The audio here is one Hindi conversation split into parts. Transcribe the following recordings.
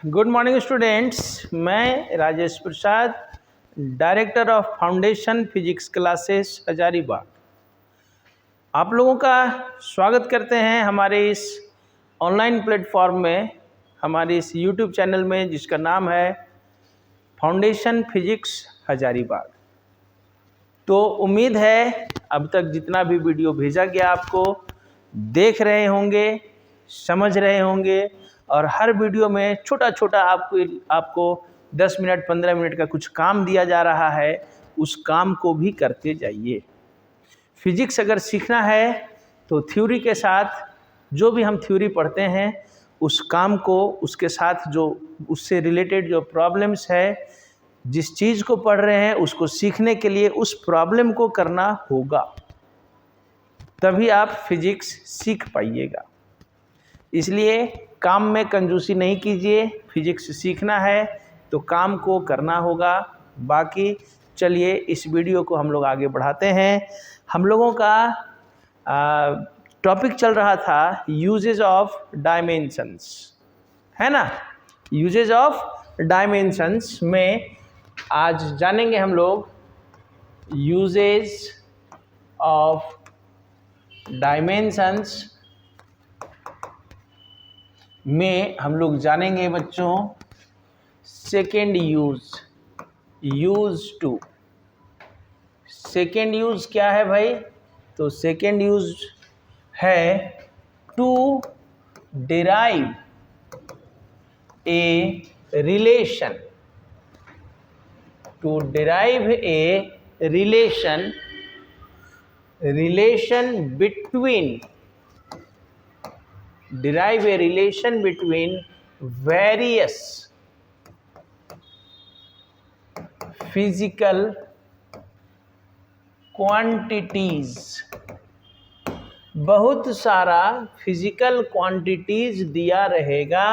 Good morning students. मैं Rajesh Prasad, director of foundation physics classes Hazaribagh, आप लोगों का स्वागत करते हैं हमारे इस ऑनलाइन प्लेटफॉर्म में, हमारे इस यूट्यूब चैनल में जिसका नाम है फाउंडेशन फिजिक्स हजारीबाग। तो उम्मीद है अब तक जितना भी वीडियो भेजा गया आपको देख रहे होंगे, समझ रहे होंगे, और हर वीडियो में छोटा छोटा आपको 10 मिनट 15 मिनट का कुछ काम दिया जा रहा है, उस काम को भी करते जाइए। फिजिक्स अगर सीखना है तो थ्योरी के साथ जो भी हम थ्योरी पढ़ते हैं उस काम को, उसके साथ जो उससे रिलेटेड जो प्रॉब्लम्स है, जिस चीज़ को पढ़ रहे हैं उसको सीखने के लिए उस प्रॉब्लम को करना होगा, तभी आप फिजिक्स सीख पाइएगा। इसलिए काम में कंजूसी नहीं कीजिए। फिजिक्स सीखना है तो काम को करना होगा। बाकी चलिए इस वीडियो को हम लोग आगे बढ़ाते हैं। हम लोगों का टॉपिक चल रहा था यूजेज ऑफ डायमेंशंस, है ना। यूजेज ऑफ डायमेंशंस में आज जानेंगे हम लोग यूजेज ऑफ डायमेंशंस में हम लोग जानेंगे बच्चों second use to. Second use क्या है भाई? तो सेकेंड यूज है to derive a relation, to derive a relation between, derive a relation between various physical quantities। बहुत सारा फिजिकल क्वांटिटीज दिया रहेगा,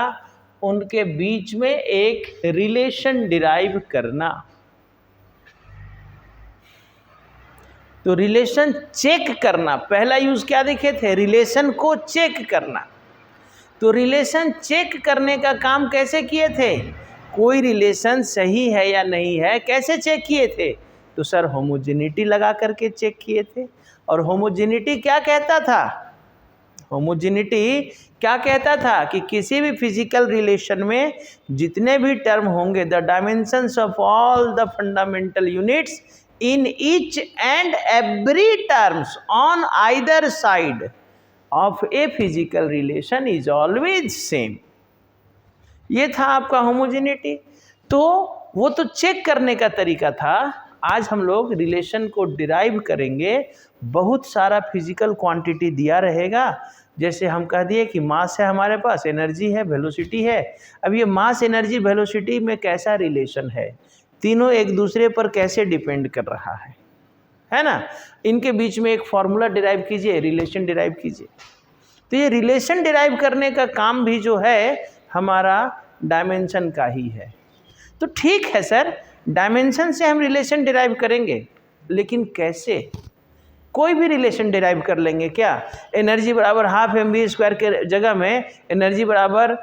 उनके बीच में एक रिलेशन डिराइव करना। तो रिलेशन चेक करना, पहला यूज क्या देखे थे? रिलेशन को चेक करना। तो रिलेशन चेक करने का काम कैसे किए थे? कोई रिलेशन सही है या नहीं है, कैसे चेक किए थे? तो सर होमोजेनिटी लगा करके चेक किए थे। और होमोजेनिटी क्या कहता था? होमोजेनिटी क्या कहता था कि किसी भी फिजिकल रिलेशन में जितने भी टर्म होंगे, the dimensions of all the fundamental units in each and every terms on either side of a physical relation is always same। ये था आपका होमोजेनिटी। तो वो तो चेक करने का तरीका था। आज हम लोग रिलेशन को डिराइव करेंगे। बहुत सारा फिजिकल क्वांटिटी दिया रहेगा, जैसे हम कह दिए कि मास है हमारे पास, एनर्जी है, वेलोसिटी है। अब ये मास, एनर्जी, वेलोसिटी में कैसा रिलेशन है, तीनों एक दूसरे पर कैसे डिपेंड कर रहा है ना। इनके बीच में एक फॉर्मूला डिराइव कीजिए, रिलेशन डिराइव कीजिए। तो ये रिलेशन डिराइव करने का काम भी जो है हमारा डायमेंशन का ही है। तो ठीक है सर, डायमेंशन से हम रिलेशन डिराइव करेंगे, लेकिन कैसे? कोई भी रिलेशन डिराइव कर लेंगे क्या? एनर्जी बराबर हाफ mv² के जगह में एनर्जी बराबर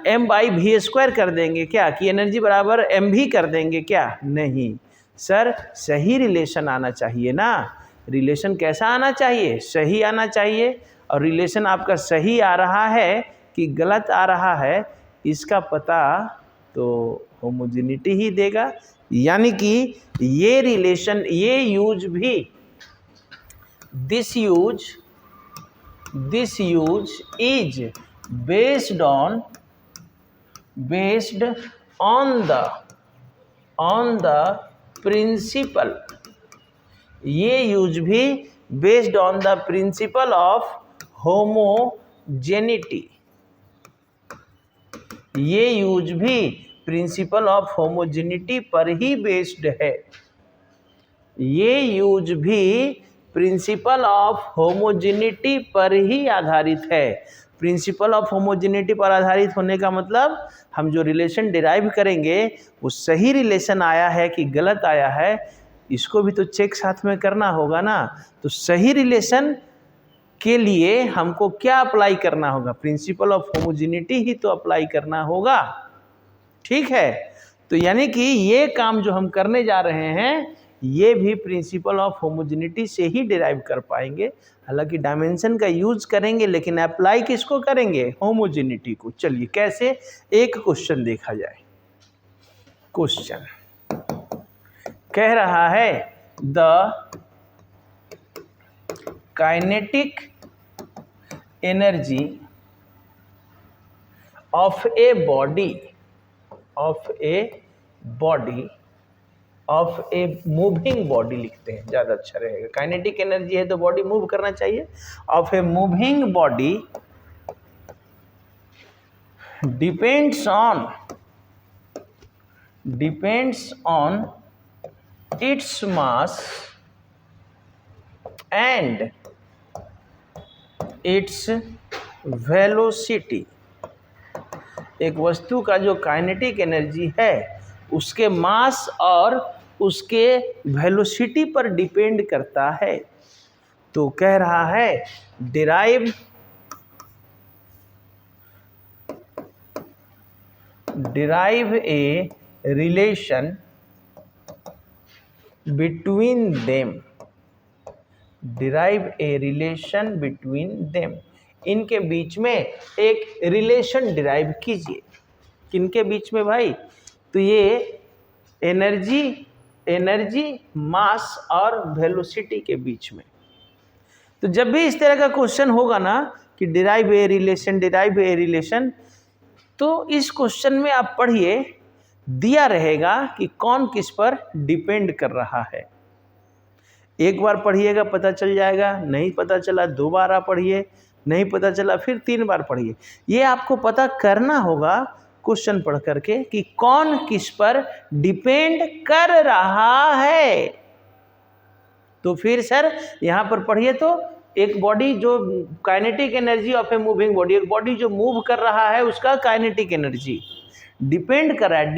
m/v² कर देंगे क्या? कि एनर्जी बराबर mv कर देंगे क्या? नहीं सर, सही रिलेशन आना चाहिए ना। रिलेशन कैसा आना चाहिए? सही आना चाहिए। और रिलेशन आपका सही आ रहा है कि गलत आ रहा है, इसका पता तो होमोजेनिटी ही देगा। यानी कि ये रिलेशन, ये यूज भी, this use is based on the principle, ये यूज भी based on the principle of homogeneity. ये यूज भी प्रिंसिपल ऑफ होमोजेनिटी पर ही बेस्ड है। ये यूज भी प्रिंसिपल ऑफ होमोजेनिटी पर ही आधारित है। प्रिंसिपल ऑफ होमोजेनिटी पर आधारित होने का मतलब हम जो रिलेशन डिराइव करेंगे वो सही रिलेशन आया है कि गलत आया है, इसको भी तो चेक साथ में करना होगा ना। तो सही रिलेशन के लिए हमको क्या अप्लाई करना होगा? प्रिंसिपल ऑफ होमोजेनिटी ही तो अप्लाई करना होगा। ठीक है, तो यानी कि ये काम जो हम करने जा रहे हैं ये भी प्रिंसिपल ऑफ होमोजेनिटी से ही डिराइव कर पाएंगे। हालांकि डायमेंशन का यूज करेंगे लेकिन अप्लाई किसको करेंगे? होमोजेनिटी को। चलिए कैसे, एक क्वेश्चन देखा जाए। क्वेश्चन कह रहा है the kinetic energy of a body of a moving body लिखते हैं, ज़्यादा अच्छा रहेगा। काइनेटिक एनर्जी है तो बॉडी मूव करना चाहिए। Of a moving body depends on its mass and its velocity. एक वस्तु का जो काइनेटिक एनर्जी है उसके मास और उसके वेलोसिटी पर डिपेंड करता है। तो कह रहा है derive a relation between them. इनके बीच में एक रिलेशन डिराइव कीजिए। किनके बीच में भाई? तो ये एनर्जी मास और वेलोसिटी के बीच में। तो जब भी इस तरह का क्वेश्चन होगा ना कि डिराइव ए रिलेशन, तो इस क्वेश्चन में आप पढ़िए, दिया रहेगा कि कौन किस पर डिपेंड कर रहा है। एक बार पढ़िएगा पता चल जाएगा, नहीं पता चला दोबारा पढ़िए, नहीं पता चला फिर 3 बार पढ़िए। ये आपको पता करना होगा क्वेश्चन पढ़ करके कि कौन किस पर डिपेंड कर रहा है। तो फिर सर यहाँ पर पढ़िए, तो एक बॉडी जो kinetic energy of a moving body, एक बॉडी जो मूव कर रहा है उसका काइनेटिक एनर्जी डिपेंड कर रहा है,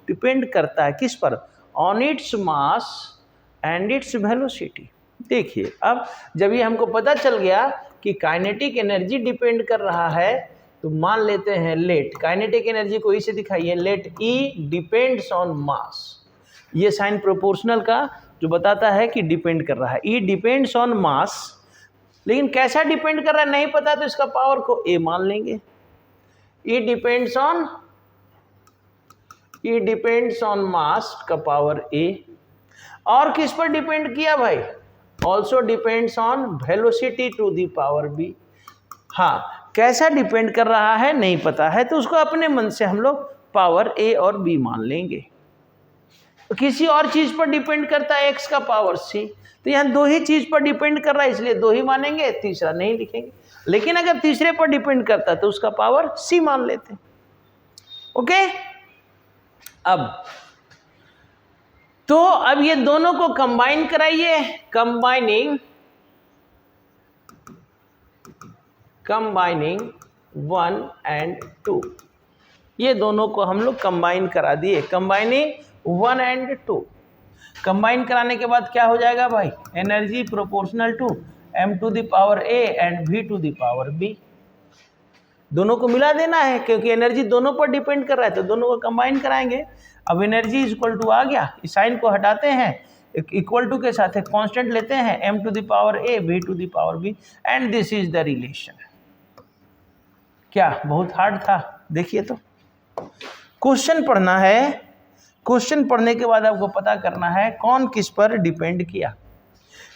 डिपेंड करता है किस पर? On its mass and its velocity. देखिए अब जब ये हमको पता चल गया कि काइनेटिक एनर्जी डिपेंड कर रहा है, तो मान लेते हैं लेट काइनेटिक एनर्जी को इसे दिखाइए, let E depends on mass. ये साइन प्रोपोर्शनल का जो बताता है कि डिपेंड कर रहा है। ई डिपेंड्स ऑन मास, लेकिन कैसा डिपेंड कर रहा है नहीं पता, तो इसका पावर को ए मान लेंगे। ई डिपेंड्स ऑन मास का पावर ए। और किस पर डिपेंड किया भाई? Also depends on velocity to the power b. हाँ, कैसा डिपेंड कर रहा है नहीं पता है, तो उसको अपने मन से हम लोग पावर ए और बी मान लेंगे। तो किसी और चीज पर डिपेंड करता है एक्स का पावर सी, तो यहाँ 2 ही चीज पर डिपेंड कर रहा है इसलिए 2 ही मानेंगे, तीसरा नहीं लिखेंगे। लेकिन अगर तीसरे पर डिपेंड करता तो उसका पावर सी मान लेते। ओके, अब ये दोनों को कंबाइन कराइए। कंबाइनिंग 1 and 2, ये दोनों को हम लोग कंबाइन करा दिए। कंबाइनिंग 1 and 2 कंबाइन कराने के बाद क्या हो जाएगा भाई? Energy proportional to m to the power a and v to the power b। दोनों को मिला देना है क्योंकि एनर्जी दोनों पर डिपेंड कर रहा है, तो दोनों को कंबाइन कराएंगे। अब एनर्जी इज इक्वल टू आ गया, इस साइन को हटाते हैं, इक्वल टू के साथ एक कांस्टेंट लेते हैं, m to the power a v to the power b, and this is the relation. क्या बहुत हार्ड था? देखिए तो क्वेश्चन पढ़ना है, क्वेश्चन पढ़ने के बाद आपको पता करना है कौन किस पर डिपेंड किया।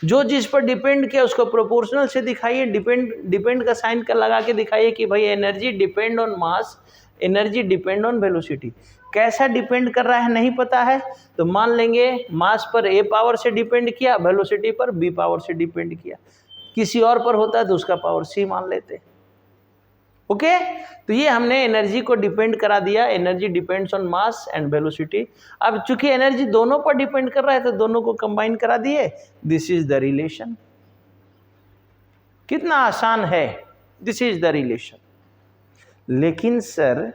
जो जिस पर डिपेंड किया उसको प्रोपोर्शनल से दिखाइए, डिपेंड का साइन का लगा के दिखाइए कि भाई energy depend on mass, energy depend on velocity. कैसा डिपेंड कर रहा है नहीं पता है, तो मान लेंगे मास पर ए पावर से डिपेंड किया, वेलोसिटी पर बी पावर से डिपेंड किया। किसी और पर होता है तो उसका पावर सी मान लेते। ओके, तो ये हमने एनर्जी को डिपेंड करा दिया, energy depends on mass and velocity. अब चूंकि एनर्जी दोनों पर डिपेंड कर रहा है तो दोनों को कंबाइन करा दिए, दिस इज द रिलेशन। कितना आसान है, दिस इज द रिलेशन। लेकिन सर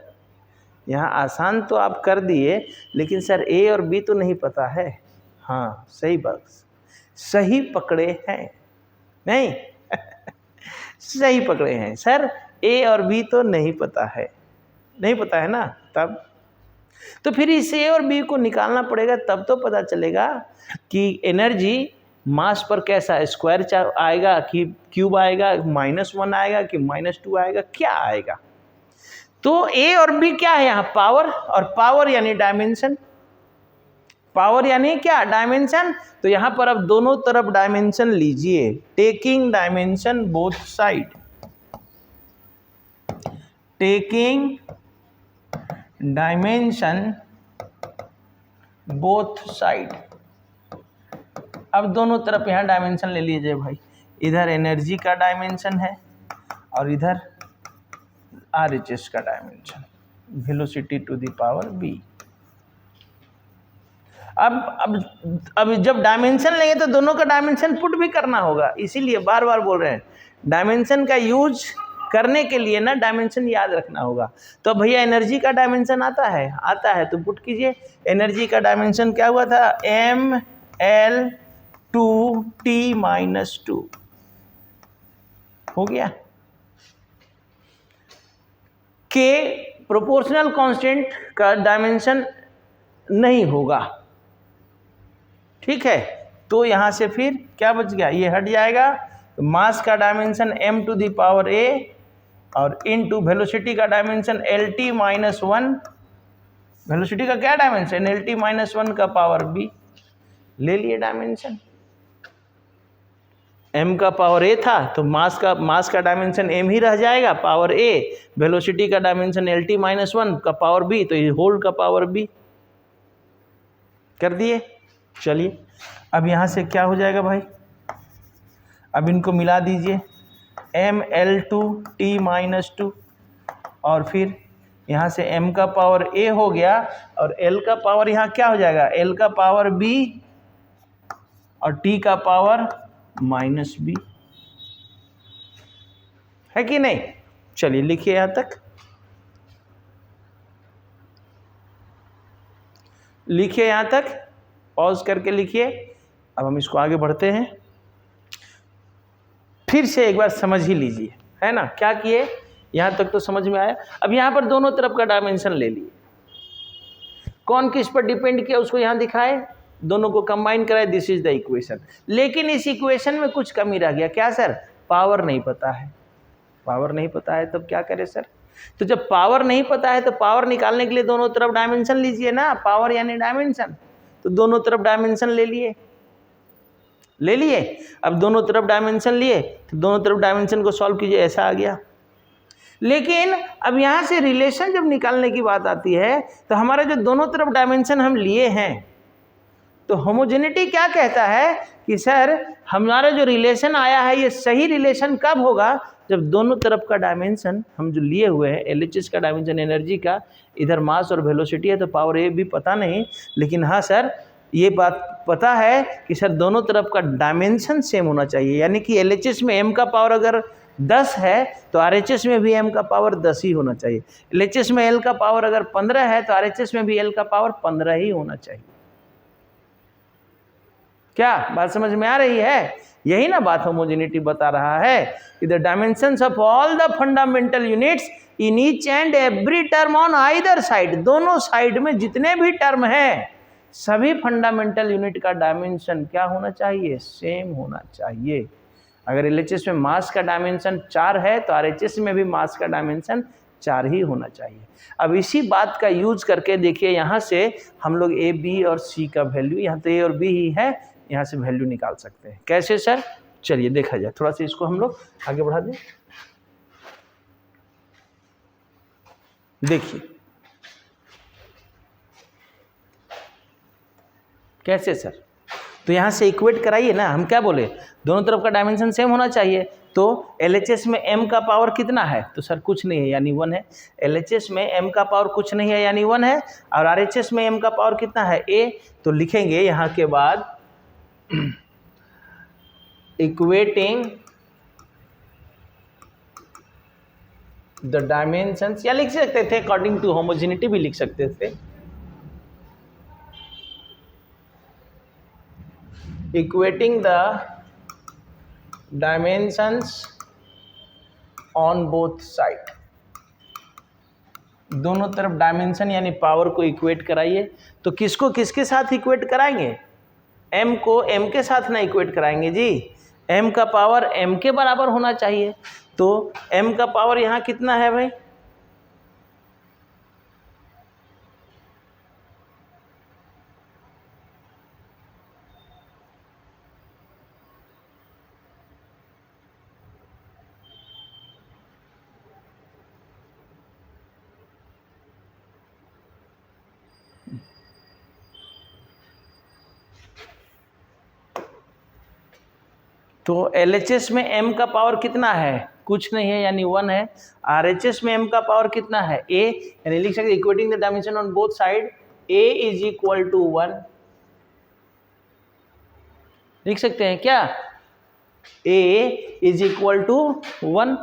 यहाँ आसान तो आप कर दिए, लेकिन सर ए और बी तो नहीं पता है। हाँ सही बात, सही पकड़े हैं, नहीं सही पकड़े हैं सर, ए और बी तो नहीं पता है, नहीं पता है ना, तब तो फिर इस ए और बी को निकालना पड़ेगा, तब तो पता चलेगा कि एनर्जी मास पर कैसा है, स्क्वायर आएगा कि क्यूब आएगा, -1 आएगा कि -2 आएगा, क्या आएगा। तो ए और बी क्या है यहाँ, पावर, और पावर यानी डायमेंशन, पावर यानी क्या, डायमेंशन। तो यहां पर अब दोनों तरफ डायमेंशन लीजिए, taking dimension both side, taking dimension both side. अब दोनों तरफ यहां डायमेंशन ले लीजिए भाई, इधर एनर्जी का डायमेंशन है और इधर RHS का dimension, velocity to the power b। अब जब डायमेंशन लेंगे तो दोनों का डायमेंशन पुट भी करना होगा, इसीलिए बार बार बोल रहे हैं डायमेंशन का यूज करने के लिए ना डायमेंशन याद रखना होगा। तो भैया एनर्जी का डायमेंशन आता है तो पुट कीजिए। एनर्जी का डायमेंशन क्या हुआ था, mL2T-2 हो गया। के प्रोपोर्शनल कांस्टेंट का डायमेंशन नहीं होगा, ठीक है। तो यहां से फिर क्या बच गया, ये हट जाएगा। तो मास का डायमेंशन m⁴ और इनटू वेलोसिटी का डायमेंशन LT-1, वेलोसिटी का क्या डायमेंशन, LT-1 का पावर b, ले लिए डायमेंशन। m का पावर a था तो मास का डायमेंशन m ही रह जाएगा, पावर a, वेलोसिटी का डायमेंशन LT-1 का पावर b, तो ये होल का पावर b कर दिए। चलिए अब यहाँ से क्या हो जाएगा भाई, अब इनको मिला दीजिए, mL2T-2 और फिर यहाँ से m का पावर a हो गया और l का पावर यहाँ क्या हो जाएगा, l का पावर b और t का पावर -b, है कि नहीं। चलिए लिखिए यहाँ तक, लिखिए यहाँ तक, पॉज करके लिखिए। अब हम इसको आगे बढ़ते हैं, फिर से एक बार समझ ही लीजिए, है ना, क्या किए, यहाँ तक तो समझ में आया। अब यहाँ पर दोनों तरफ का डायमेंशन ले लिए, कौन किस पर डिपेंड किया उसको यहाँ दिखाए, दोनों को कंबाइन कराए, दिस इज द इक्वेशन। लेकिन इस इक्वेशन में कुछ कमी रह गया, क्या सर, पावर नहीं पता है। पावर नहीं पता है तब क्या करें सर, तो जब पावर नहीं पता है तो पावर निकालने के लिए दोनों तरफ डायमेंशन लीजिए ना, पावर यानी डायमेंशन। तो दोनों तरफ डायमेंशन ले लिए, अब दोनों तरफ डायमेंशन लिए तो दोनों तरफ डायमेंशन को सॉल्व कीजिए, ऐसा आ गया। लेकिन अब यहाँ से रिलेशन जब निकालने की बात आती है तो हमारा जो दोनों तरफ डायमेंशन हम लिए हैं, तो होमोजेनिटी क्या कहता है कि सर हमारा जो रिलेशन आया है ये सही रिलेशन कब होगा, जब दोनों तरफ का डायमेंशन हम जो लिए हुए हैं, LHS का डायमेंशन एनर्जी का, इधर मास और वेलोसिटी है, तो पावर ए भी पता नहीं, लेकिन हाँ सर ये बात पता है कि सर दोनों तरफ का डायमेंशन सेम होना चाहिए। यानी कि LHS में m का पावर अगर 10 है तो RHS में भी m का पावर 10 ही होना चाहिए। LHS में l का पावर अगर 15 है तो RHS में भी l का पावर 15 ही होना चाहिए। क्या बात समझ में आ रही है, यही ना बात होमोजेनिटी बता रहा है कि the dimensions of all the fundamental units in each and every term on either side, दोनों साइड में जितने भी टर्म हैं सभी फंडामेंटल यूनिट का डायमेंशन क्या होना चाहिए, सेम होना चाहिए। अगर LHS में मास का डायमेंशन 4 है तो RHS में भी मास का डायमेंशन 4 ही होना चाहिए। अब इसी बात का यूज करके देखिए, यहाँ से हम लोग A, B और C का वैल्यू, यहाँ तो A और B ही है, यहाँ से वैल्यू निकाल सकते हैं। कैसे सर, चलिए देखा जाए, थोड़ा सा इसको हम लोग आगे बढ़ा दें। देखिए कैसे सर, तो यहाँ से इक्वेट कराइए ना, हम क्या बोले, दोनों तरफ का डायमेंशन सेम होना चाहिए। तो LHS में m का पावर कितना है, तो सर कुछ नहीं है यानी 1 है। LHS में m का पावर कुछ नहीं है यानी 1 है, और RHS में m का पावर कितना है, a। तो लिखेंगे यहाँ के बाद इक्वेटिंग द डायमेंशंस, या लिख सकते थे अकॉर्डिंग टू होमोजेनिटी भी लिख सकते थे, equating the dimensions on both sides, दोनों तरफ डायमेंशन यानी पावर को इक्वेट कराइए। तो किसको किसके साथ इक्वेट कराएंगे? m को m के साथ ना इक्वेट कराएंगे जी, m का पावर m के बराबर होना चाहिए। तो m का पावर यहाँ कितना है भाई? तो LHS में m का पावर कितना है? कुछ नहीं है यानी 1 है। RHS में m का पावर कितना है? a, यानी लिख सकते equating the dimension on both side a is equal to 1। लिख सकते हैं क्या? a is equal to 1।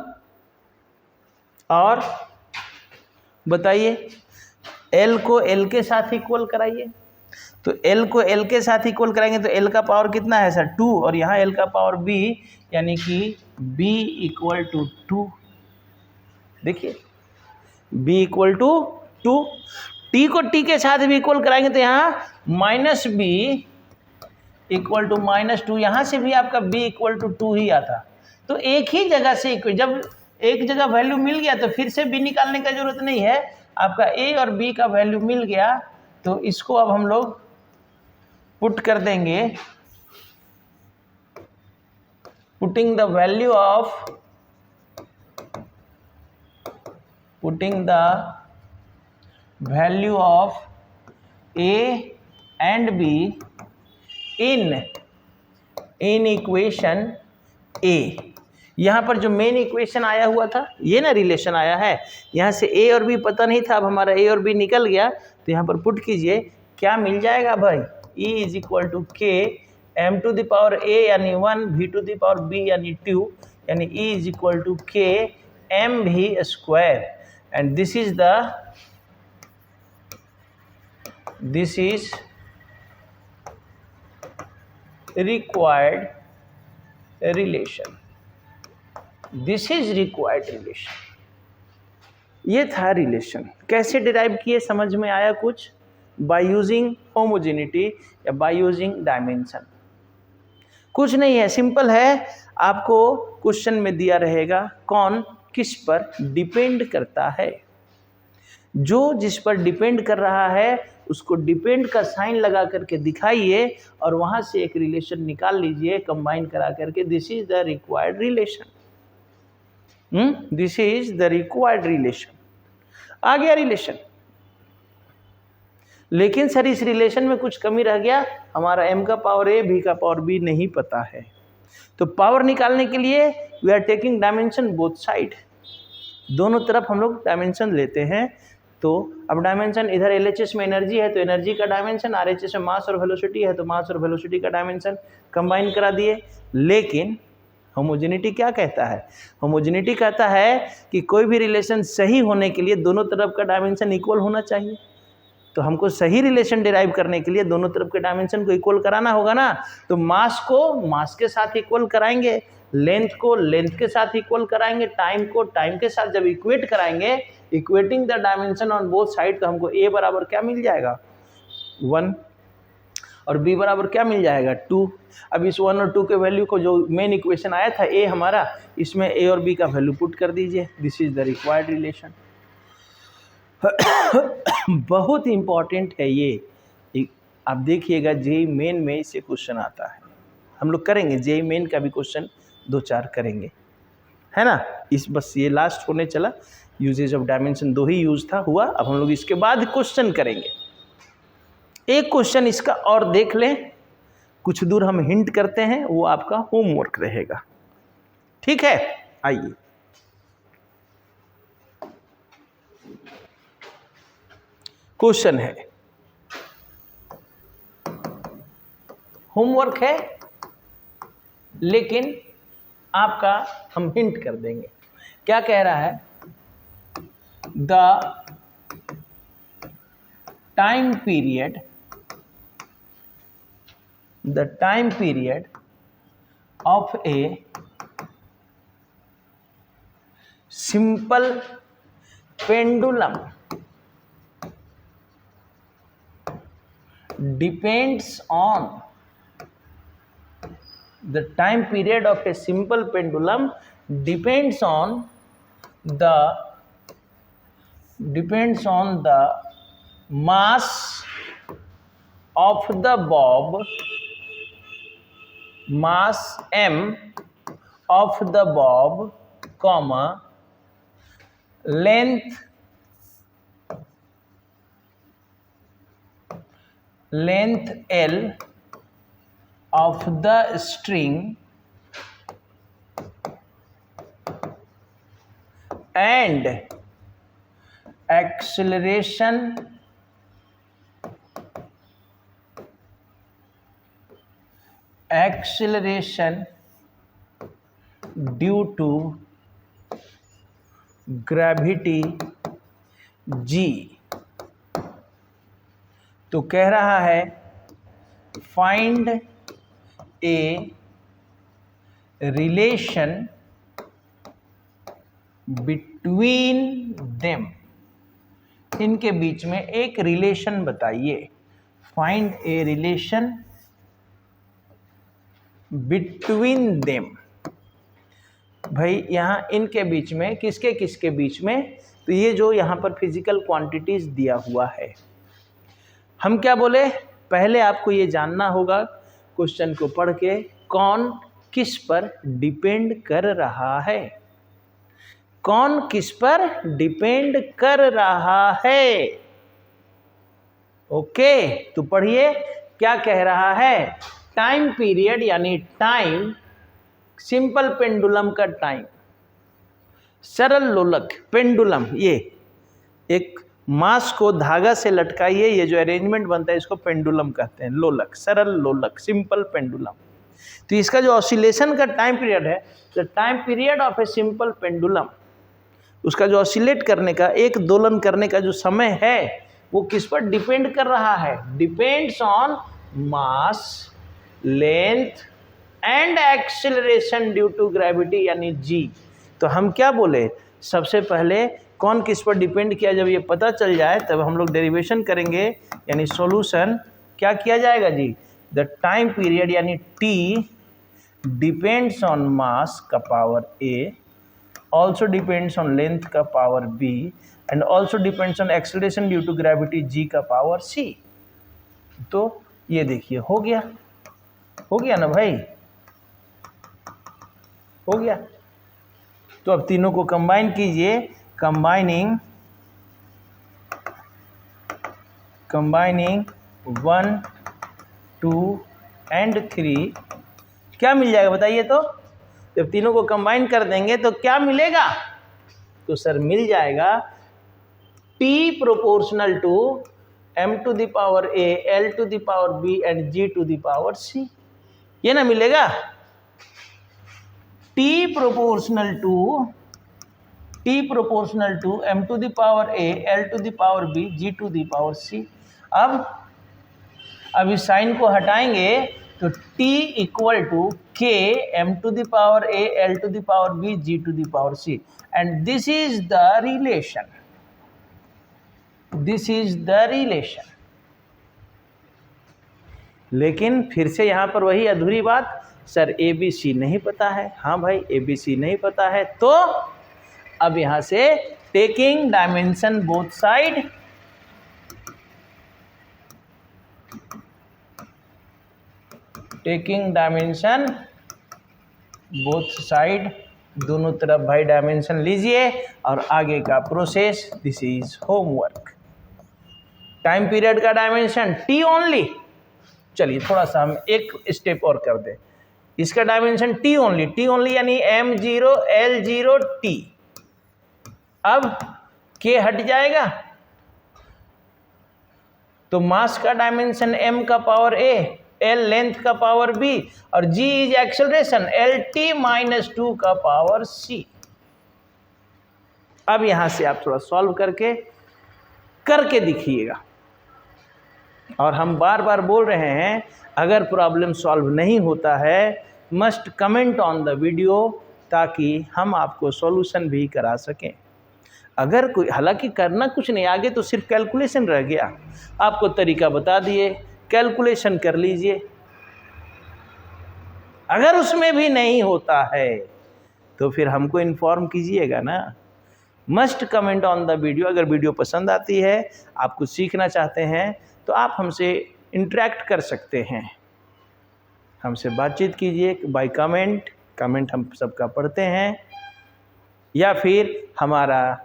और बताइए l को l के साथ इक्वल कराइए। तो l को l के साथ इक्वल कराएंगे तो l का पावर कितना है सर? 2, और यहाँ l का पावर b, यानी कि b इक्वल टू 2। देखिए b इक्वल टू 2। t को t के साथ भी इक्वल कराएंगे तो यहाँ माइनस b इक्वल टू -2, यहाँ से भी आपका b इक्वल टू 2 ही आता। तो एक ही जगह से जब एक जगह वैल्यू मिल गया तो फिर से b निकालने का जरूरत नहीं है। आपका a और b का वैल्यू मिल गया तो इसको अब हम लोग पुट कर देंगे। Putting the value of a and b in equation a। यहाँ पर जो मेन इक्वेशन आया हुआ था ये ना रिलेशन आया है, यहाँ से a और b पता नहीं था, अब हमारा a और b निकल गया। तो यहाँ पर पुट कीजिए, क्या मिल जाएगा भाई? E is equal to k m to the power a यानी 1, v to the power b यानी 2, यानी E is equal to k m v square. And this is required relation। This is required relation. ये था रिलेशन। कैसे डिराइव किए समझ में आया कुछ? बाय यूजिंग होमोजेनिटी या बाय यूजिंग डायमेंशन। कुछ नहीं है, सिंपल है। आपको क्वेश्चन में दिया रहेगा कौन किस पर डिपेंड करता है। जो जिस पर डिपेंड कर रहा है उसको डिपेंड का साइन लगा करके दिखाइए और वहां से एक रिलेशन निकाल लीजिए कंबाइन करा करके। This is the required relation. This is the required relation. आ गया रिलेशन। लेकिन सर इस रिलेशन में कुछ कमी रह गया, हमारा m का पावर a, b का पावर b नहीं पता है। तो पावर निकालने के लिए we are taking dimension both side. दोनों तरफ हम लोग डायमेंशन लेते हैं। तो अब डायमेंशन इधर LHS में एनर्जी है तो एनर्जी का डायमेंशन, RHS में मास और वेलोसिटी है तो मास और वेलोसिटी का डायमेंशन कंबाइन करा दिए। लेकिन होमोजेनिटी क्या कहता है? होमोजेनिटी कहता है कि कोई भी रिलेशन सही होने के लिए दोनों तरफ का डायमेंशन इक्वल होना चाहिए। तो हमको सही रिलेशन डिराइव करने के लिए दोनों तरफ के डायमेंशन को इक्वल कराना होगा ना। तो मास को मास के साथ इक्वल कराएंगे, लेंथ को लेंथ के साथ इक्वल कराएंगे, टाइम को टाइम के साथ जब इक्वेट कराएंगे, equating the dimension on both side, तो हमको a बराबर क्या मिल जाएगा? 1, और b बराबर क्या मिल जाएगा? 2। अब इस 1 और 2 के वैल्यू को, जो मेन इक्वेशन आया था a हमारा, इसमें a और b का वैल्यू पुट कर दीजिए। This is the required relation. बहुत इंपॉर्टेंट है ये। आप देखिएगा जेईई मेन में इससे क्वेश्चन आता है। हम लोग करेंगे जेईई मेन का भी क्वेश्चन 2-4 करेंगे, है ना। इस बस ये लास्ट होने चला। यूजेज ऑफ डायमेंशन 2 ही यूज था हुआ। अब हम लोग इसके बाद क्वेश्चन करेंगे। एक क्वेश्चन इसका और देख लें, कुछ दूर हम हिंट करते हैं, वो आपका होमवर्क रहेगा। ठीक है, आइए। क्वेश्चन है, होमवर्क है लेकिन आपका हम हिंट कर देंगे। क्या कह रहा है? The time period of a simple pendulum depends on the time period of a simple pendulum depends on the mass of the bob, mass m of the bob, comma, length L of the string and acceleration due to gravity g। तो कह रहा है find a relation between them, इनके बीच में एक रिलेशन बताइए। Find a relation between them, भाई यहाँ इनके बीच में किसके किसके बीच में, तो ये जो यहाँ पर फिजिकल क्वांटिटीज दिया हुआ है, हम क्या बोले, पहले आपको ये जानना होगा क्वेश्चन को पढ़ के कौन किस पर डिपेंड कर रहा है, कौन किस पर डिपेंड कर रहा है। ओके, तो पढ़िए क्या कह रहा है, टाइम पीरियड यानी टाइम, सिंपल पेंडुलम का टाइम, सरल लोलक पेंडुलम, ये एक मास को धागा से लटकाइए, ये जो अरेंजमेंट बनता है इसको पेंडुलम कहते हैं, लोलक, सरल लोलक, सिंपल पेंडुलम। तो इसका जो ऑसिलेशन का टाइम पीरियड है, the time period of a simple pendulum, उसका जो ऑसिलेट करने का, एक दोलन करने का जो समय है वो किस पर डिपेंड कर रहा है, depends on mass, length and acceleration due to gravity यानी जी। तो हम क्या बोले, सबसे पहले कौन किस पर डिपेंड किया, जब ये पता चल जाए तब हम लोग डेरिवेशन करेंगे, यानी सॉल्यूशन क्या किया जाएगा जी, द टाइम पीरियड यानी टी डिपेंड्स ऑन मास का power A, also depends on length का power B and also depends on acceleration due to gravity G का पावर सी। तो ये देखिए हो गया ना भाई, हो गया। तो अब तीनों को कंबाइन कीजिए, कंबाइनिंग 1, 2 एंड 3 क्या मिल जाएगा बताइए। तो जब तीनों को कंबाइन कर देंगे तो क्या मिलेगा, तो सर मिल जाएगा T proportional to m to the power a, l to the power b and g to the power c, ये ना मिलेगा। T proportional to m to the power a, l to the power b, g to the power c। अब इस साइन को हटाएंगे तो T equal to k m to the power a, l to the power b, g to the power c, and this is the relation, this is the relation. लेकिन फिर से यहाँ पर वही अधूरी बात, सर ABC नहीं पता है। हाँ भाई ABC नहीं पता है, तो अब यहाँ से taking dimension both side, taking dimension both side, दोनों तरफ भाई डायमेंशन लीजिए और आगे का process, this is homework. Time period का डायमेंशन T ओनली, चलिए थोड़ा सा हम एक स्टेप और कर दें, इसका डायमेंशन T ओनली यानी m0 l0 T। अब K हट जाएगा तो मास का डायमेंशन m का पावर a, l लेंथ का पावर b और g इज एक्सेलरेशन lt-2 का पावर c। अब यहां से आप थोड़ा सॉल्व करके दिखिएगा। और हम बार बार बोल रहे हैं, अगर प्रॉब्लम सॉल्व नहीं होता है must comment on the video, ताकि हम आपको सॉल्यूशन भी करा सकें। अगर कोई, हालांकि करना कुछ नहीं, आगे तो सिर्फ कैलकुलेशन रह गया, आपको तरीका बता दिए कैलकुलेशन कर लीजिए। अगर उसमें भी नहीं होता है तो फिर हमको इन्फॉर्म कीजिएगा ना। Must comment on the video. अगर वीडियो पसंद आती है, आप कुछ सीखना चाहते हैं, तो आप हमसे इंटरेक्ट कर सकते हैं, हमसे बातचीत कीजिए बाय कमेंट। कमेंट हम सबका पढ़ते हैं। या फिर हमारा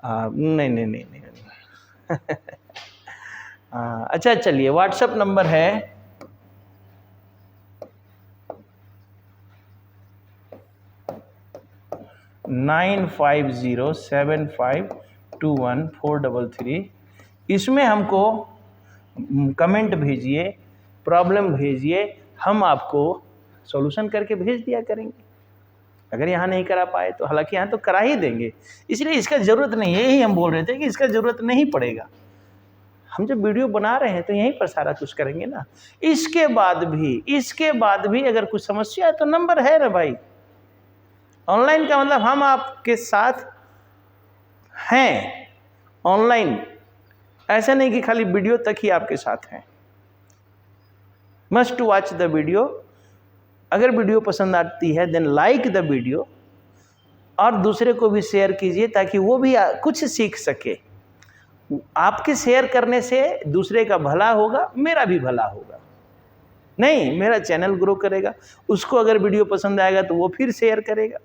नहीं नहीं नहीं नहीं अच्छा चलिए, व्हाट्सएप नंबर है 9507521433। इसमें हमको कमेंट भेजिए, प्रॉब्लम भेजिए, हम आपको सॉल्यूशन करके भेज दिया करेंगे। अगर यहाँ नहीं करा पाए तो, हालांकि यहाँ तो करा ही देंगे, इसलिए इसका ज़रूरत नहीं है। यही हम बोल रहे थे कि इसका ज़रूरत नहीं पड़ेगा। हम जब वीडियो बना रहे हैं तो यहीं पर सारा कुछ करेंगे ना। इसके बाद भी अगर कुछ समस्या है तो नंबर है ना भाई। ऑनलाइन का मतलब हम आपके साथ हैं ऑनलाइन, ऐसा नहीं कि खाली वीडियो तक ही आपके साथ हैं। Must watch the video. अगर वीडियो पसंद आती है देन लाइक द वीडियो, और दूसरे को भी शेयर कीजिए ताकि वो भी कुछ सीख सके। आपके शेयर करने से दूसरे का भला होगा, मेरा भी भला होगा, नहीं मेरा चैनल ग्रो करेगा। उसको अगर वीडियो पसंद आएगा तो वो फिर शेयर करेगा।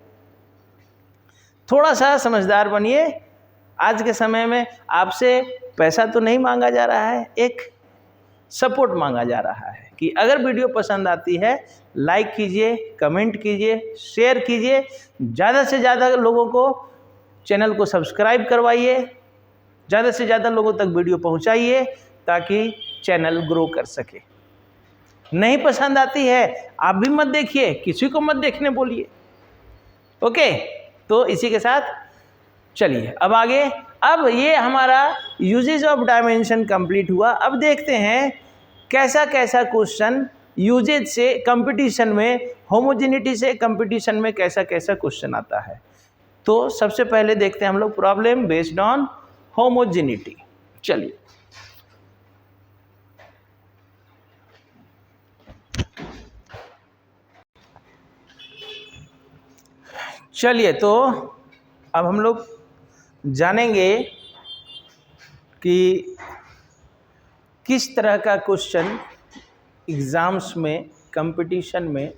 थोड़ा सा समझदार बनिए। आज के समय में आपसे पैसा तो नहीं मांगा जा रहा है, एक सपोर्ट मांगा जा रहा है कि अगर वीडियो पसंद आती है लाइक कीजिए, कमेंट कीजिए, शेयर कीजिए, ज़्यादा से ज़्यादा लोगों को चैनल को सब्सक्राइब करवाइए, ज़्यादा से ज़्यादा लोगों तक वीडियो पहुंचाइए ताकि चैनल ग्रो कर सके। नहीं पसंद आती है आप भी मत देखिए, किसी को मत देखने बोलिए। ओके, तो इसी के साथ चलिए अब आगे। अब ये हमारा यूजेज ऑफ डायमेंशन कंप्लीट हुआ। अब देखते हैं कैसा कैसा क्वेश्चन यूजेज से कंपटीशन में, होमोजेनिटी से कंपटीशन में कैसा कैसा क्वेश्चन आता है। तो सबसे पहले देखते हैं हम लोग प्रॉब्लम बेस्ड ऑन होमोजेनिटी। चलिए तो अब हम लोग जानेंगे कि किस तरह का क्वेश्चन एग्ज़ाम्स में, कंपटीशन में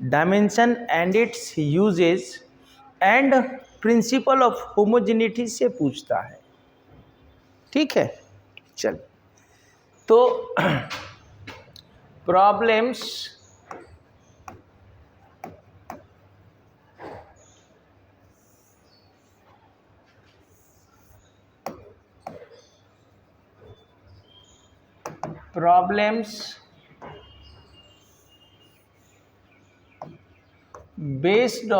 dimension and it's uses and principle of homogeneity से पूछता है। ठीक है, चल तो प्रॉब्लम्स based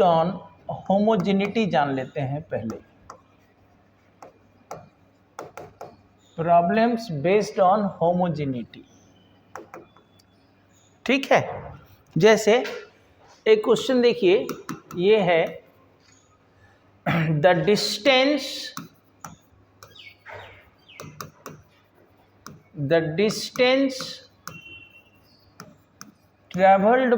on होमोजेनिटी जान लेते हैं पहले। Problems based on homogeneity. ठीक है, जैसे एक क्वेश्चन देखिए, ये है the distance traveled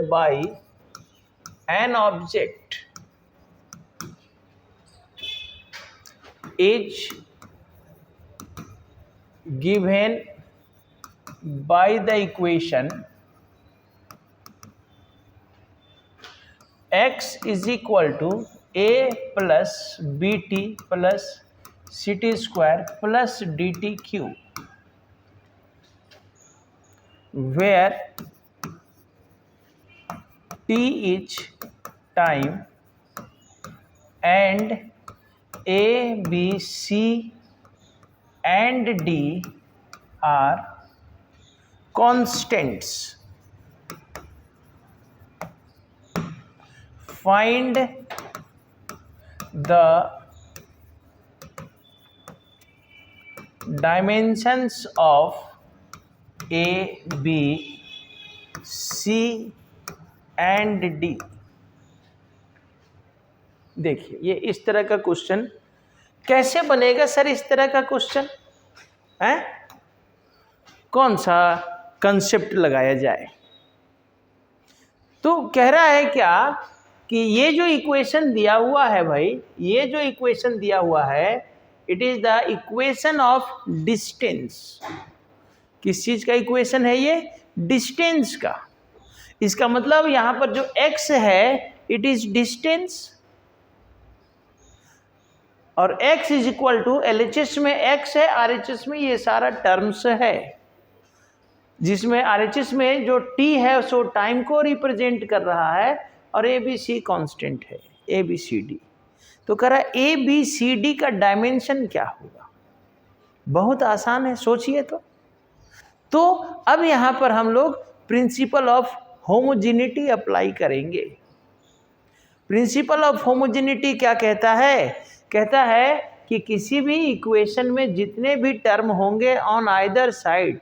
by an object is given by the equation x is equal to a plus bt plus ct square plus dt cube, where t is time and a, b, c and d are constants. Find the dimensions of A, B, C and D. देखिए ये इस तरह का क्वेश्चन कैसे बनेगा सर? इस तरह का क्वेश्चन है, कौन सा कंसेप्ट लगाया जाए? तो कह रहा है क्या कि ये जो इक्वेशन दिया हुआ है भाई, ये जो इक्वेशन दिया हुआ है, it is the equation of distance. किस चीज का इक्वेशन है ये? डिस्टेंस का। इसका मतलब यहां पर जो x है इट इज डिस्टेंस, और x is equal to LHS में x है, RHS में ये सारा टर्म्स है, जिसमें RHS में जो t है सो टाइम को रिप्रेजेंट कर रहा है, और ABC कांस्टेंट है, ABCD। तो कह रहा है ABCD का डायमेंशन क्या होगा? बहुत आसान है, सोचिए तो अब यहां पर हम लोग प्रिंसिपल ऑफ होमोजेनिटी अप्लाई करेंगे। प्रिंसिपल ऑफ होमोजेनिटी क्या कहता है? कहता है कि किसी भी इक्वेशन में जितने भी टर्म होंगे on either side,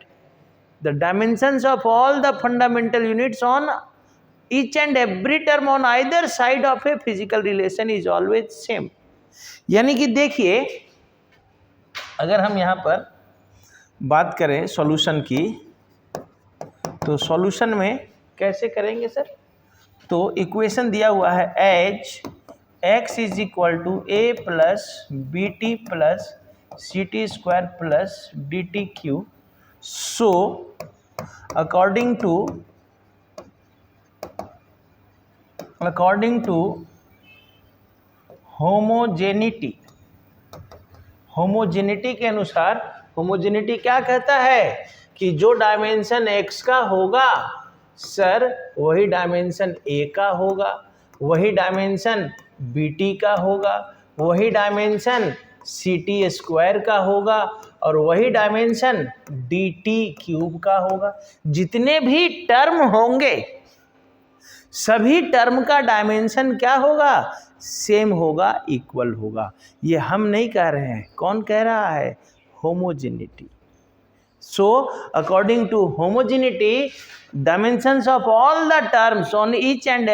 the dimensions of all the fundamental units on each and every term on either side of a physical relation is always same. यानी कि देखिए, अगर हम यहाँ पर बात करें सॉल्यूशन की, तो सॉल्यूशन में कैसे करेंगे सर? तो इक्वेशन दिया हुआ है एच x is equal to a plus b t plus c T square plus d t cube. So according to homogeneity के अनुसार, होमोजेनिटी क्या कहता है कि जो डायमेंशन x का होगा सर वही डायमेंशन a का होगा, वही डायमेंशन bt का होगा, वही डायमेंशन ct स्क्वायर का होगा, और वही डायमेंशन dt क्यूब का होगा। जितने भी टर्म होंगे सभी टर्म का डायमेंशन क्या होगा? सेम होगा, इक्वल होगा। ये हम नहीं कह रहे हैं, कौन कह रहा है? Homogeneity. So according to homogeneity, dimensions of all the terms on each and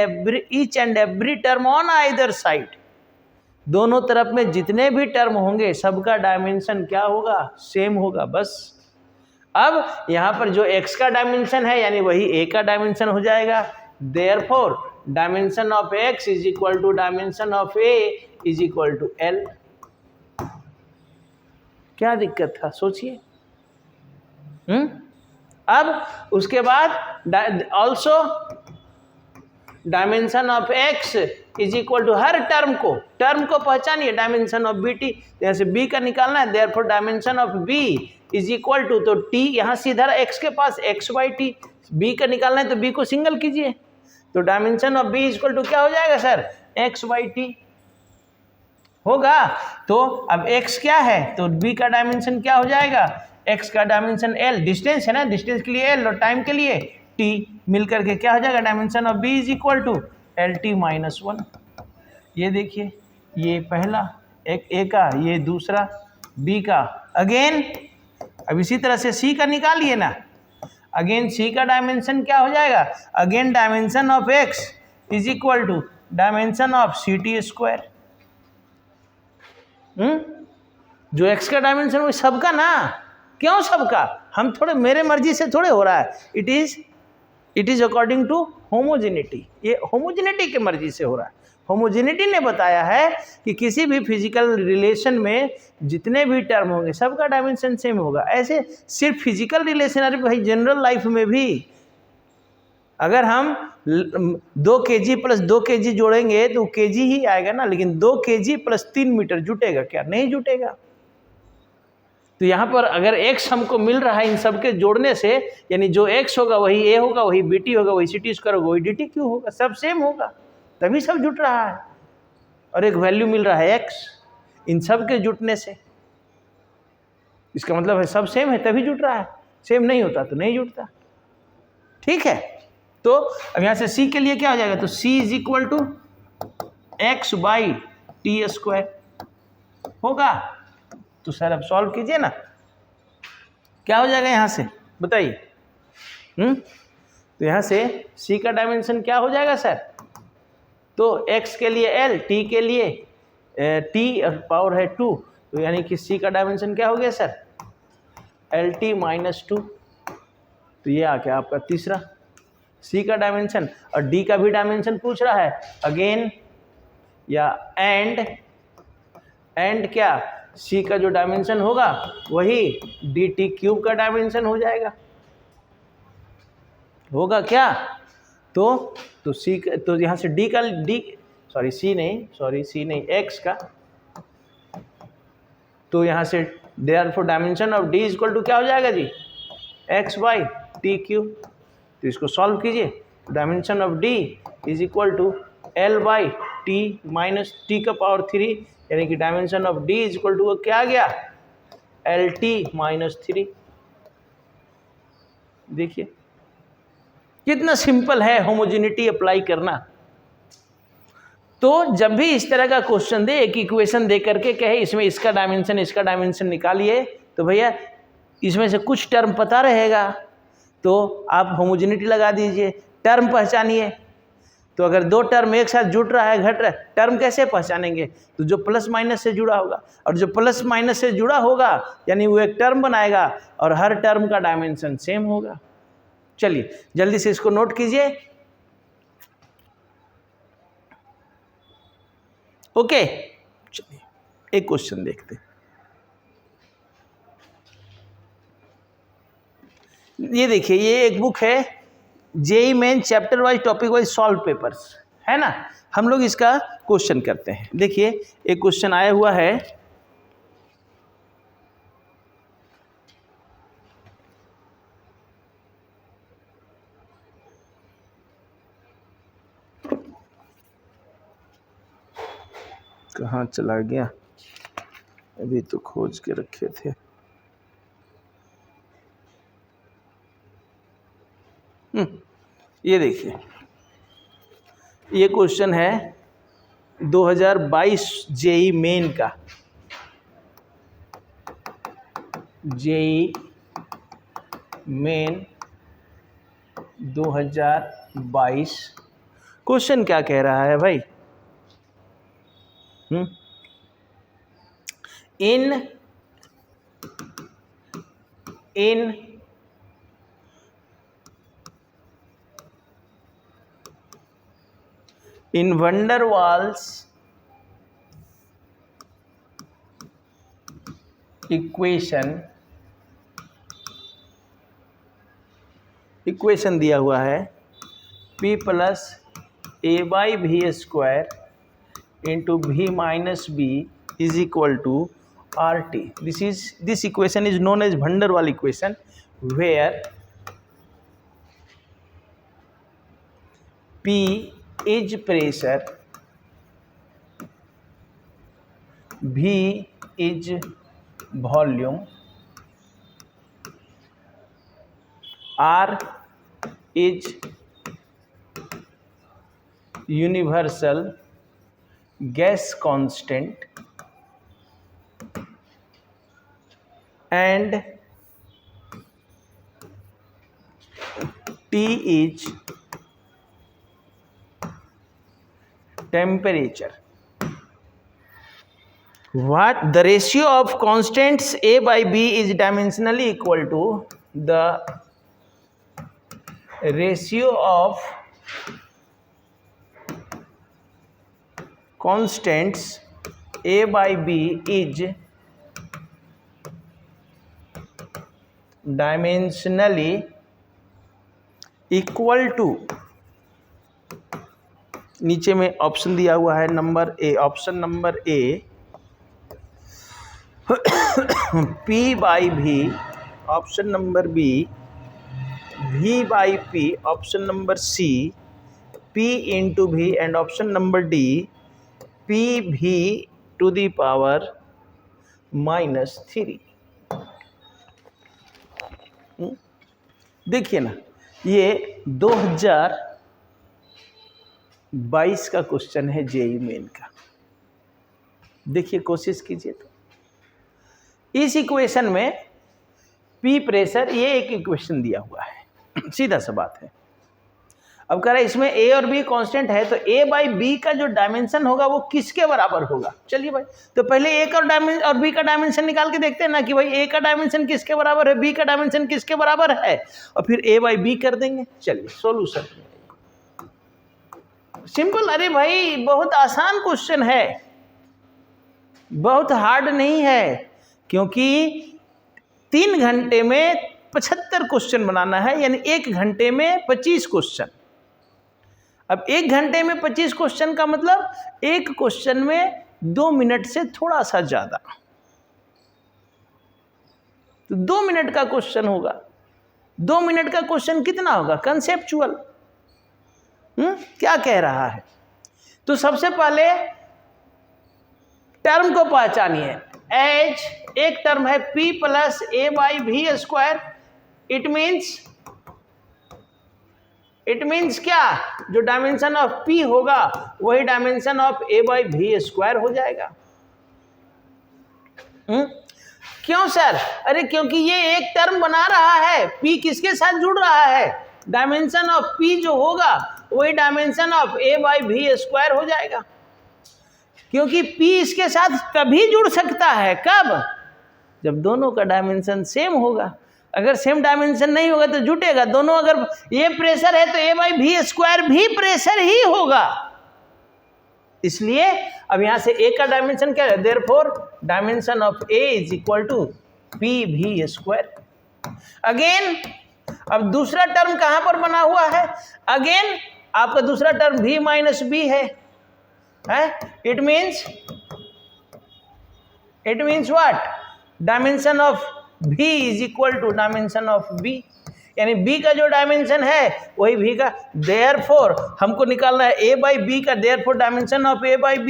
every term on either side, दोनों तरफ में जितने भी टर्म होंगे सबका डायमेंशन क्या होगा? सेम होगा। बस अब यहाँ पर जो x का डायमेंशन है यानी वही a का डायमेंशन हो जाएगा। Therefore dimension of x is equal to dimension of a is equal to l। क्या दिक्कत था? सोचिए। अब उसके बाद also dimension of x is equal to हर टर्म को पहचानिए, डायमेंशन ऑफ बी टी, जैसे b का निकालना है, therefore dimension of b is equal to, तो t यहाँ सीधा x के पास x बाई टी, b का निकालना है तो b को सिंगल कीजिए, तो dimension of b is equal to क्या हो जाएगा सर? x बाई टी होगा। तो अब x क्या है? तो b का डायमेंशन क्या हो जाएगा? x का डायमेंशन l, डिस्टेंस है ना, डिस्टेंस के लिए l और टाइम के लिए t, मिलकर के क्या हो जाएगा? Dimension of b is equal to L T minus 1। ये देखिए, ये पहला एक a का, ये दूसरा b का। अगेन अब इसी तरह से c का निकालिए ना, अगेन c का डायमेंशन क्या हो जाएगा? Again dimension of x is equal to dimension of C T square. जो x का डायमेंशन वो सबका ना, क्यों सबका? हम थोड़े मेरे मर्जी से थोड़े हो रहा है, it is according to homogeneity. ये होमोजेनिटी के मर्जी से हो रहा है। होमोजेनिटी ने बताया है कि किसी भी फिजिकल रिलेशन में जितने भी टर्म होंगे सबका डायमेंशन सेम होगा। ऐसे सिर्फ फिजिकल रिलेशन, अरे भाई जनरल लाइफ में भी अगर हम 2 kg प्लस 2 kg जोड़ेंगे तो kg ही आएगा ना, लेकिन 2 kg प्लस 3 मीटर जुटेगा क्या? नहीं जुटेगा। तो यहाँ पर अगर x हमको मिल रहा है इन सब के जोड़ने से, यानी जो x होगा वही a होगा, वही bt होगा, वही ct स्क्वायर होगा, वही dt क्यू होगा, सब सेम होगा, तभी सब जुट रहा है। और एक वैल्यू मिल रहा है x, इन सब के जुटने से इसका मतलब है सब सेम है तभी जुट रहा है, सेम नहीं होता तो नहीं जुटता। ठीक है, तो अब यहाँ से c के लिए क्या हो जाएगा? तो c is equal to x by t square होगा। तो सर अब सॉल्व कीजिए ना, क्या हो जाएगा यहाँ से बताइए। तो यहाँ से C का डायमेंशन क्या हो जाएगा सर? तो x के लिए L, t के लिए t और पावर है 2, तो यानी कि C का डायमेंशन क्या हो गया सर? LT minus 2। तो ये आ गया आपका तीसरा C का डायमेंशन। और D का भी डायमेंशन पूछ रहा है अगेन, या एंड क्या, C का जो डायमेंशन होगा वही dt क्यूब का डायमेंशन हो जाएगा, होगा क्या? तो C तो यहाँ से C नहीं x का, तो यहाँ से therefore dimension of D equal to क्या हो जाएगा जी? x by t cube. तो इसको सॉल्व कीजिए, dimension of D is equal to L by t minus t का पावर 3, यानी कि dimension of D is equal to क्या आ गया? LT minus 3। देखिए कितना सिंपल है होमोजेनिटी अप्लाई करना। तो जब भी इस तरह का क्वेश्चन दे, एक इक्वेशन दे करके कहे इसमें इसका डायमेंशन निकालिए, तो भैया इसमें से कुछ टर्म पता रहेगा तो आप होमोजेनिटी लगा दीजिए, टर्म पहचानिए। तो अगर दो टर्म एक साथ जुड़ रहा है, घट रहा है, टर्म कैसे पहचानेंगे? तो जो प्लस माइनस से जुड़ा होगा, और जो प्लस माइनस से जुड़ा होगा यानी वो एक टर्म बनाएगा और हर टर्म का डायमेंशन सेम होगा। चलिए जल्दी से इसको नोट कीजिए। ओके, चलिए एक क्वेश्चन देखते हैं। ये देखिए, ये एक बुक है JEE Main chapter wise topic wise solve papers, है ना। हम लोग इसका क्वेश्चन करते हैं। देखिए एक क्वेश्चन आया हुआ है, कहाँ चला गया, अभी तो खोज के रखे थे। ये देखिए, ये क्वेश्चन है 2022 जेई मेन का, जेई मेन 2022। क्वेश्चन क्या कह रहा है भाई? in van der Waals equation दिया हुआ है p plus a by v square into v minus b is equal to RT. This equation is known as van der Waals equation, where P is pressure, V is volume, R is universal gas constant, and T is temperature. What the ratio of constants A by B is dimensionally equal to the ratio of constants A by B is dimensionally equal to, नीचे में ऑप्शन दिया हुआ है number A, option number A P by B, option number B V by P, option number C P into B, and option number D P B to the power -3। देखिए ना, ये 2022 का क्वेश्चन है जेई मेन का। देखिए कोशिश कीजिए। तो इस इक्वेशन में P प्रेशर, ये एक इक्वेशन दिया हुआ है, सीधा सा बात है। अब कह रहा है इसमें a और b कांस्टेंट है, तो a बाई b का जो डायमेंशन होगा वो किसके बराबर होगा। चलिए भाई, तो पहले a का और b का डायमेंशन निकाल के देखते हैं ना कि भाई a का डायमेंशन किसके बराबर है, b का डायमेंशन किसके बराबर है, और फिर a बाई b कर देंगे। चलिए सॉल्यूशन सिंपल। अरे भाई बहुत आसान क्वेश्चन है, बहुत हार्ड नहीं है, क्योंकि 3 घंटे में 75 क्वेश्चन बनाना है, यानी 1 घंटे में 25 क्वेश्चन। अब 1 घंटे में 25 क्वेश्चन का मतलब एक क्वेश्चन में 2 मिनट से थोड़ा सा ज्यादा, तो 2 मिनट का क्वेश्चन होगा। 2 मिनट का क्वेश्चन कितना होगा, कंसेप्चुअल। क्या कह रहा है, तो सबसे पहले टर्म को पहचानिए। एच एक टर्म है p plus a by v square. It means क्या, जो डायमेंशन ऑफ p होगा वही dimension of a by v square हो जाएगा। क्यों सर, अरे क्योंकि ये एक टर्म बना रहा है, p किसके साथ जुड़ रहा है, डायमेंशन ऑफ p जो होगा वही dimension of a by v square हो जाएगा। क्योंकि p इसके साथ तभी जुड़ सकता है, कब, जब दोनों का डायमेंशन सेम होगा। अगर सेम डायमेंशन नहीं होगा तो जुटेगा दोनों। अगर ये प्रेशर है तो a बाई वी स्क्वायर भी प्रेशर ही होगा। इसलिए अब यहां से a का डायमेंशन क्या है, therefore dimension of a is equal to p v square. Again अब दूसरा टर्म कहां पर बना हुआ है, अगेन आपका दूसरा टर्म v माइनस बी है। It means what, dimension of v is equal to dimension of b, यानी b का जो डायमेंशन है वही v का। देयरफॉर हमको निकालना है a बाई b का, therefore dimension of a by b।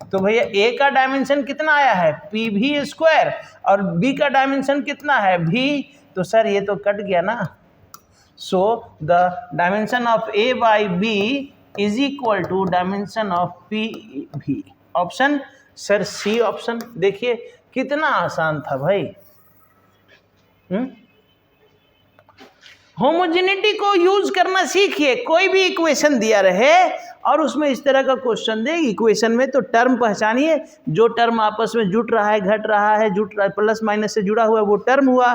तो भैया a का डायमेंशन कितना आया है, p v स्क्वायर, और b का डायमेंशन कितना है, v। तो सर ये तो कट गया ना। So the dimension of a by b is equal to dimension of p v। Option sir C option. देखिए कितना आसान था भाई। होमोजेनिटी को यूज करना सीखिए। कोई भी इक्वेशन दिया रहे और उसमें इस तरह का क्वेश्चन दे, इक्वेशन में तो टर्म पहचानिए, जो टर्म आपस में जुट रहा है, घट रहा है, जुट रहा है, प्लस माइनस से जुड़ा हुआ है, वो टर्म हुआ।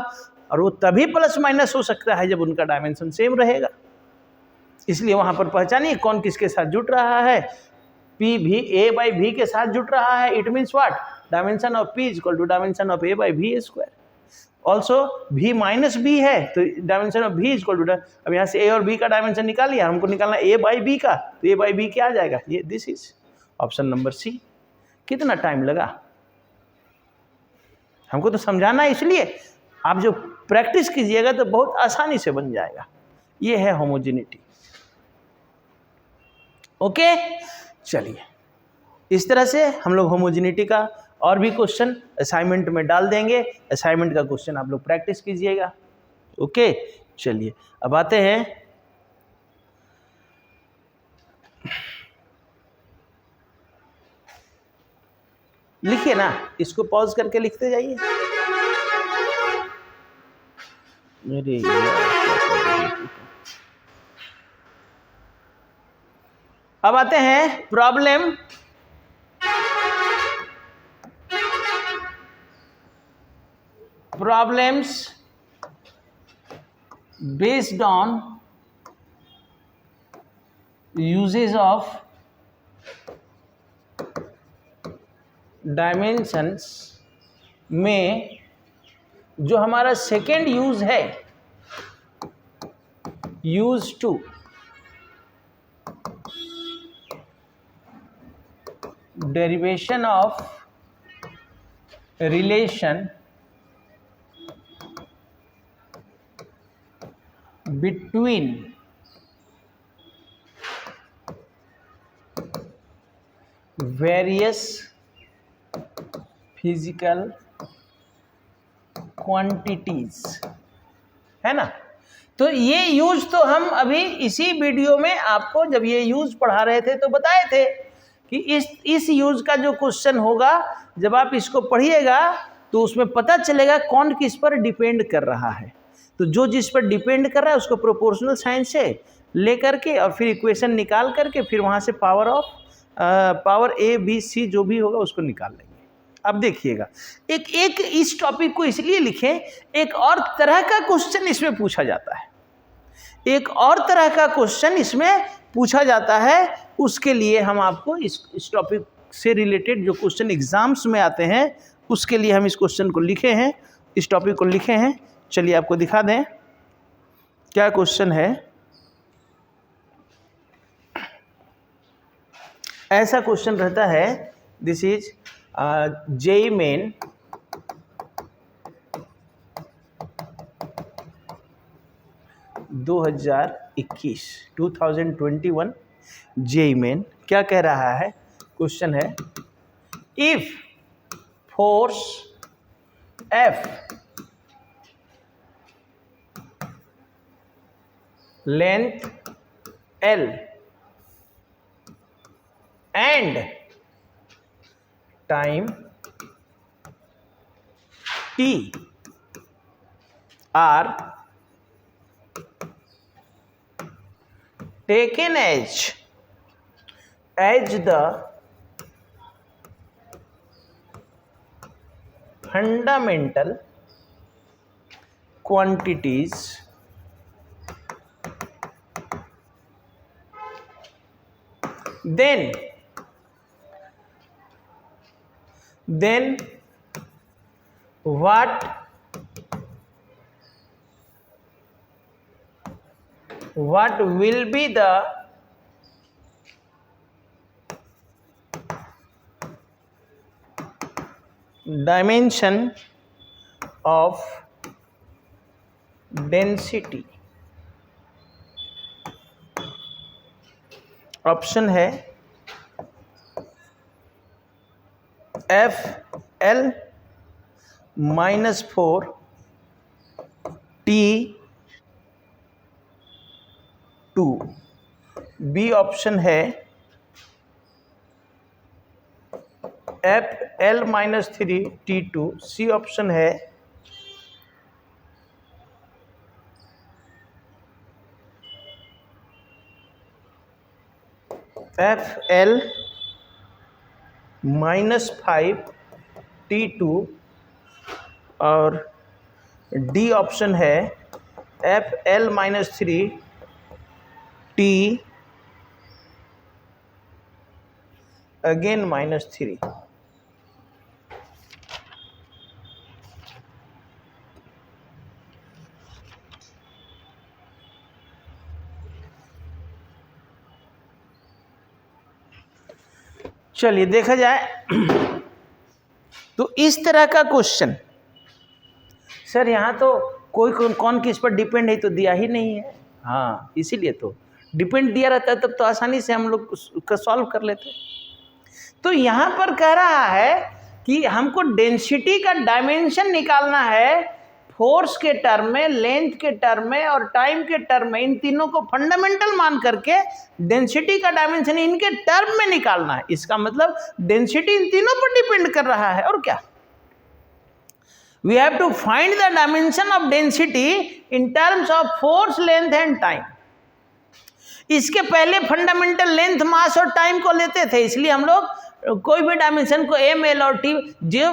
और वो तभी प्लस माइनस हो सकता है जब उनका डायमेंशन सेम रहेगा। इसलिए वहां पर पहचानिए कौन किसके साथ जुट रहा है। p भी a बाई v के साथ जुट रहा है। It means what, dimension of p is equal to dimension of a by v square. Also v minus b है तो dimension of v is equal to, अब यहाँ से a और b का डायमेंशन निकाल लिया, हमको निकालना a बाई b का, तो a बाई b क्या आ जाएगा, ये this is option number C. कितना टाइम लगा हमको तो समझाना है, इसलिए आप जो प्रैक्टिस कीजिएगा तो बहुत आसानी से बन जाएगा। ये है होमोजेनिटी। ओके, चलिए इस तरह से हम लोग होमोजेनिटी का और भी क्वेश्चन असाइनमेंट में डाल देंगे। असाइनमेंट का क्वेश्चन आप लोग प्रैक्टिस कीजिएगा। ओके, चलिए अब आते हैं लिखिए ना, इसको पॉज करके लिखते जाइए। मेरे अब आते हैं problems based on uses of dimensions में जो हमारा सेकेंड यूज है, use to derivation of relation between various physical quantities, है ना। तो ये यूज तो हम अभी इसी वीडियो में आपको जब ये यूज पढ़ा रहे थे तो बताए थे कि इस यूज का जो क्वेश्चन होगा, जब आप इसको पढ़िएगा तो उसमें पता चलेगा कौन किस पर डिपेंड कर रहा है। तो जो जिस पर डिपेंड कर रहा है उसको प्रोपोर्शनल साइन से ले करके और फिर इक्वेशन निकाल करके फिर वहाँ से पावर ए बी सी जो भी होगा उसको निकाल लेंगे। अब देखिएगा, एक इस टॉपिक को इसलिए लिखें, एक और तरह का क्वेश्चन इसमें पूछा जाता है, एक और तरह का क्वेश्चन इसमें पूछा जाता है। उसके लिए हम आपको इस टॉपिक से रिलेटेड जो क्वेश्चन एग्जाम्स में आते हैं उसके लिए हम इस क्वेश्चन को लिखे हैं, इस टॉपिक को लिखे हैं। चलिए आपको दिखा दें क्या क्वेश्चन है। ऐसा क्वेश्चन रहता है, this is JEE main 2021 JEE main क्या कह रहा है? क्वेश्चन है, if force F length L and time T are taken as the fundamental quantities then what will be the dimension of density? Option है FL -4 T2, बी ऑप्शन है FL -3 T2, सी ऑप्शन है FL -5 T2 और डी ऑप्शन है FL -3 T अगेन -3। चलिए देखा जाए तो इस तरह का क्वेश्चन, सर यहाँ तो कौन किस पर डिपेंड है तो दिया ही नहीं है। हाँ, इसीलिए तो डिपेंड दिया रहता है तब तो आसानी से हम लोग उसका सॉल्व कर लेते। तो यहाँ पर कह रहा है कि हमको डेंसिटी का डायमेंशन निकालना है, फोर्स के टर्म में, लेंथ के टर्म में और टाइम के टर्म में, इन तीनों को फंडामेंटल मान करके डेंसिटी का डायमेंशन इनके टर्म में निकालना है। इसका मतलब डेंसिटी इन तीनों पर डिपेंड कर रहा है। और क्या, we have to find the dimension of density in terms of force, length and time. इसके पहले फंडामेंटल लेंथ, मास और टाइम को लेते थे, इसलिए हम लोग कोई भी डायमेंशन को एम, एल और टी, जो